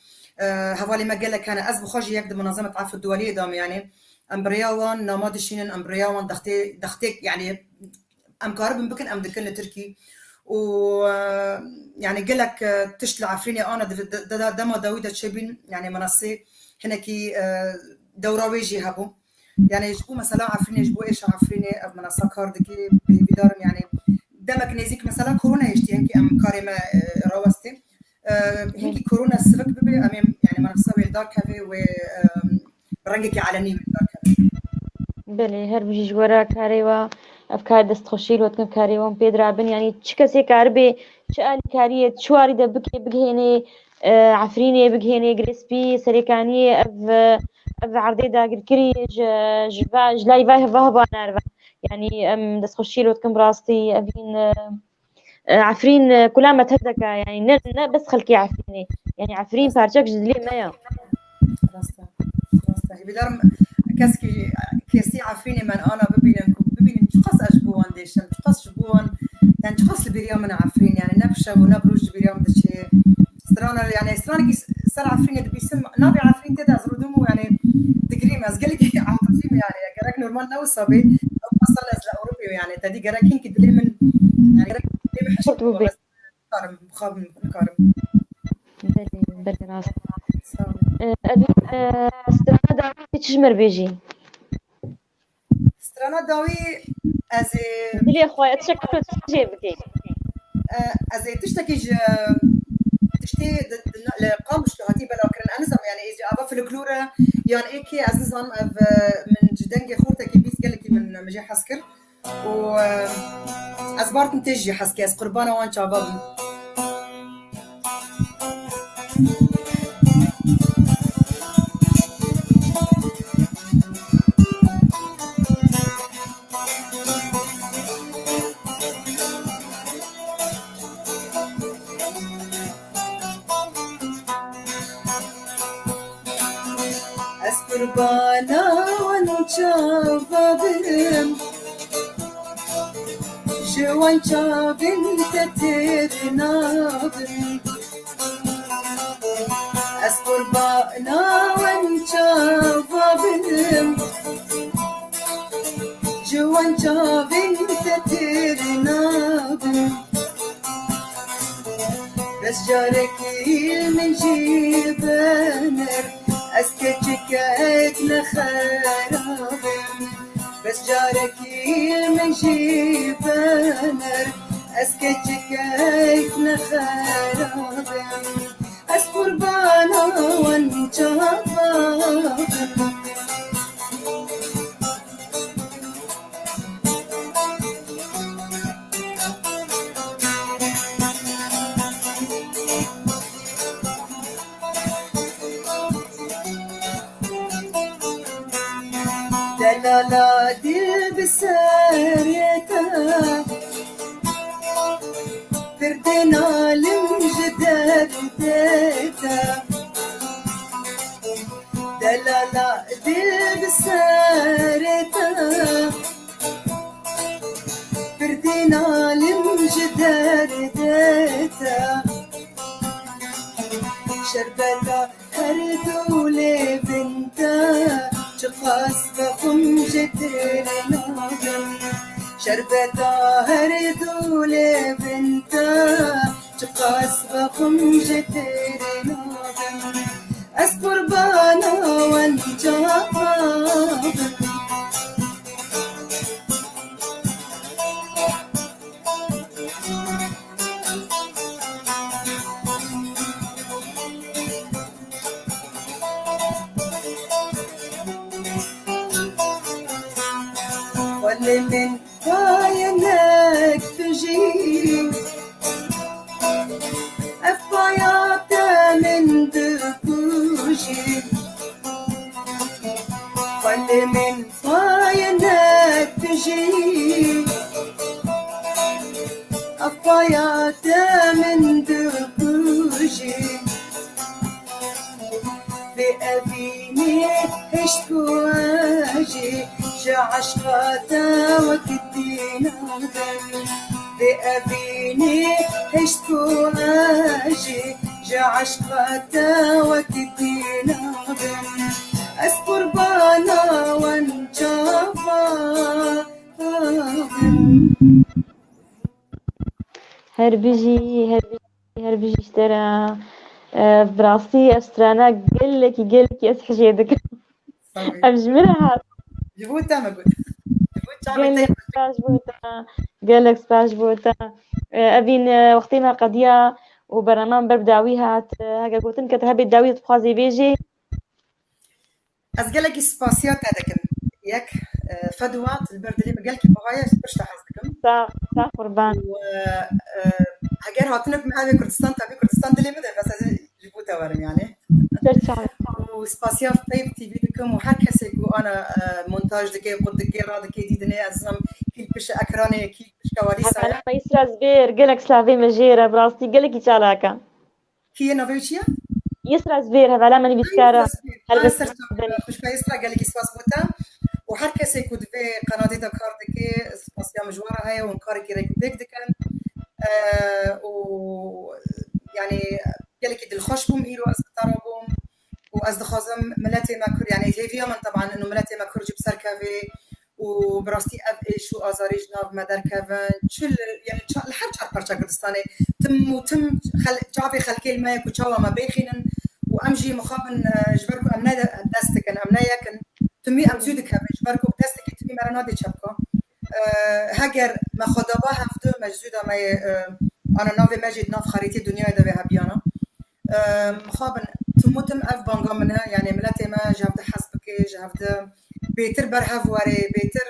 هوالي ما قال لك انا از بخوجي يقد منظمه العفو الدوليه دام يعني امبرياوان نامادشين امبرياوان دختيك يعني ام كارب بكن ام دكن تركي و يعني قال لك تشتل عفريني انا دما داوود تشبين يعني منصي هناكي دوراويجي هبو يعني يجبو مثلا عفريني يجبو ايش عفريني منصه كاردكي بدارم يعني دمك نيزيك مثلا كورونا يشتي هنكي ام كارما روستي هنكي كورونا السبك ببي امام يعني منصه ويلدار كافي و رنجك علني ويلدار كافي بله هر بيجي جورا كاري و افكار دست خوشيل وتكن كاري وان بيدرا بن يعني تشكسي كاربي شالي كاريه شواري ده بغيني عفريني بغيني جريسبي سريكاني اف عرضي دا كري جفا جلاي فاه فاه نارفا يعني دست خوشيل وتكن براستي ابين عفرين كلها ما تهدك يعني بس خلكي عفريني يعني عفرين بارچك جدلي مايا راستا بدرم كاسكي كيسي عفريني من انا ببين تقص اجبوان ديشن تقص جبوان يعني تقص البريام من عفرين يعني نبشه ونبروج بريام دشي سترانا يعني سترانا سر عفرين دبي سم نبي عفرين تدا زرودمو يعني تقريم از قالك عاطفي يعني قالك نورمال نو صبي او وصل از اوروبي يعني تدي قالك هيك دلي من يعني قالك دلي بحش قلت ببي كارم مخاب كارم بلي راس أبي استرانا دعوتي تشمر بيجي سترانا داوي از لي اخويا تشكروا تجيبكي از تشتكي تشتي لقام شهاتي بلا كرن انزم يعني اذا ابا في الكلوره يعني ايكي از نظام من جدنجي خورتك بيس قالك من مجي حسكر و از بارت نتجي حسكي از قربانه وان شباب قربانا ونشافبهم جوان شافن تترنابن أس قربانا ونشافبهم جوان شافن تترنابن بس جارك من جيبانر أسكتك أكل خرابم بس جارك من جيبانر أسكتك أكل خرابم أس قربانا وانجابم دلالا دل بساريتا بردنا لمجدد ديتا دلالا دل بساريتا بردنا لمجدد ديتا شربتا هردولي بنتا شخص بخم جترناهم شربتا هردولي بنتا شخص بخم جترناهم أس قربانا وانجابهم من عينك تجي أفايات من دكوجي كل من عينك تجي أفايات من دكوجي بأبيني هشتواجي عشقاتا وكدينا بأبيني هشتو عاجي عشقاتا وكدينا أس قربانا وانجابا هربيجي اشترى براسي استرانا قلك اسحجيدك أمجملها جبوتا ما قلت قالك سباش بوتا أبين وقتنا قضية وبرنامج بربداويها هكا قلت لك تهبي الداوية تبخازي بيجي أسقلك سباسيات هذاك ياك فدوات البرد اللي بقالك بغاية باش تحسكم صح قربان و هاجر هاتنك معايا كردستان تبي كردستان اللي مدى بس جبوتا ورم يعني وسپاسیا فیب تیوی دکم و هر کسی که آنا مونتاژ دکی قد دکی را دکی دیدنه ازم کیل پش اکرانه کیل پش کوالی سایه هەڵە مەیسرا زبێر گەلێک سلاڤی مەژێرە بڕاستی گەلێکی چالاکە کیه نوی چیه؟ یسرا زبێر هەڤالا منیویسکارە هەلبەست خوشبایستا گەلێکی سپاس بوده و هر کسی که دوی قناتی دا کار دکی سپاسیا مجواره های و کاری که ریکو بیک دکن و يعني گەلێکی دلخۆش بووم ئیرۆ ئەس قەتارا بووم و ئەس دەخوازم ملەتێ ما کورد يعني هێڤیا من طبعا انه ملەتێ ما کورد بسەرکەوێ و براستی ئەv ئێش و ئازاریش ناو me derkevin çil yani li her çar parça Kurdistanê tim û tim çavê xelkê li me ye ku çawa me bêxînin û em jî mixabin ji ber ku em ne dest dikin em neyekin timî em zû dikevin ji ber ku destekî timî me re nadê çepka heger me xwedaba hevdû me ji zû da me yê ana navê me jî nav xerîtî dunyayê de vê hebiyana mixabin tim û tim ev banga min e yani miletê me ji hev de hez bike ji hev de bêtir berhev were bêtir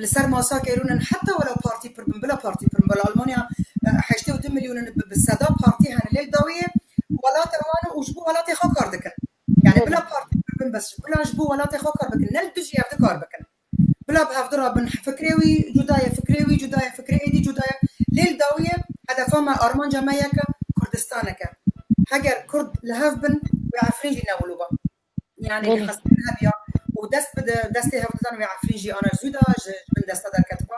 li ser masa kêrûnin heta wela partî pir bin bila partî pir bin bila Almanya 82 milyonin bi seda partî hene lêl dawiyê welatê wan û ji bo welatê xwe kar dikin yani bila partî pir bin bes bila ji bo welatê xwe kar bikin ne li dijî ev dikar bikin bila bi hev dirabin fikrê wî cuda ye fikrê wî cuda ye fikrê êdî cuda ye lêl dawiyê hedefa me armanca me yek e Kurdistanek e heger Kurd li hev bin wê efrîn jî newilûba yani hestin hebiya ودست بده دستي هفدان ويا عفرين جي انا زودا من دستا در كتبا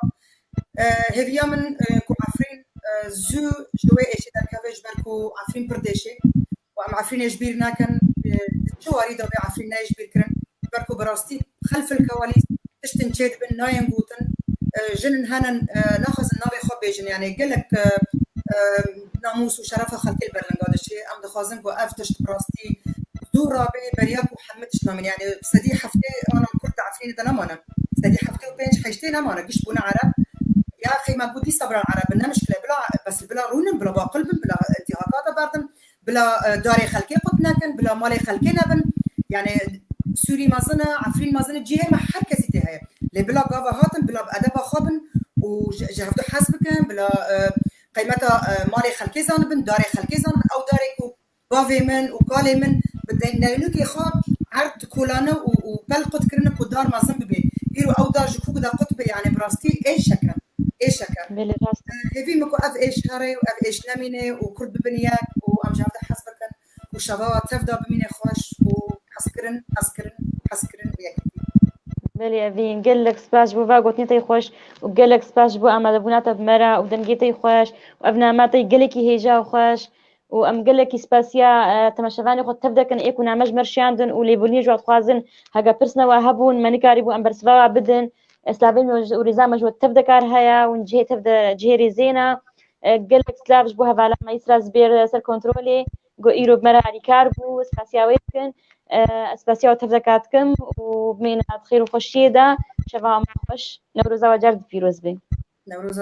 هفيا من كو عفرين زو جوي ايشي در كافيج بركو عفرين بردشي وام عفرين يجبير ناكن شواري دو بي عفرين يجبير كرن بركو براستي خلف الكواليس تشتن تشيد بن ناين غوتن جنن هنن ناخذ النابي خو بيجن يعني قالك ناموس وشرفها خلق البرلنغ هذا الشيء ام دخازن كو افتشت براستي دور رابع برياك وحمد شلون يعني سدي حفتي انا كنت عارفين ده نمانه سدي حفتي وبينش حيشتي نمانه قش بونا عرب يا اخي ما قلتي صبر العرب انها مشكله بلا بس بلا رون بلا باقل بلا انتهاكات بردن بلا داري خلقي قطنا كان بلا مالي خلقي نبن يعني سوري مازنه عفرين مازنه جهه ما حد كسيتي هي اللي بلا قافه هاتن بلا بادب خابن وجهدوا حسبك بلا قيمتها مالي خلقي زانبن داري خلقي زانبن او داري بافي من وقالي من بدنا نلقي خاب عرض كولانا وبلقط كرنا كدار ما زنب بي يرو او دار جكو دا قطب يعني براستي اي شكا اي شكا بله راست هذي مكو اف ايش هاري واف ايش نمينه وكرد ببنياك وام جابت حسبكن وشباب تفدا بمينه خوش وحسكرن وياك بله اوین گلک سپاس بو واگوت نیتی خوش و گلک سپاس بو آماده بونات بمرا و دنگیتی خوش و ابناماتی گلکی هیجا خوش و ام گلکی سپاسیا تماشاوانی خود تبدا کن ایکو نامج مرشاندن و لیبونی جوات خوازن هاگا پرسنا و هبون منیکاری بو ام برسوا بدن اسلافین و رزام جوات تبدا کار هيا و نجي تبدا جهري زينه گلک سلاف بو هوالا ما يسرا زبير سر كنترولي جو ايرو بمرا عليكار بو سپاسیا ويكن سپاسیا و تبدا کاتکم و بمين خير و خوشيه دا شفا ما خوش نوروزا و جرد فيروز بي نوروز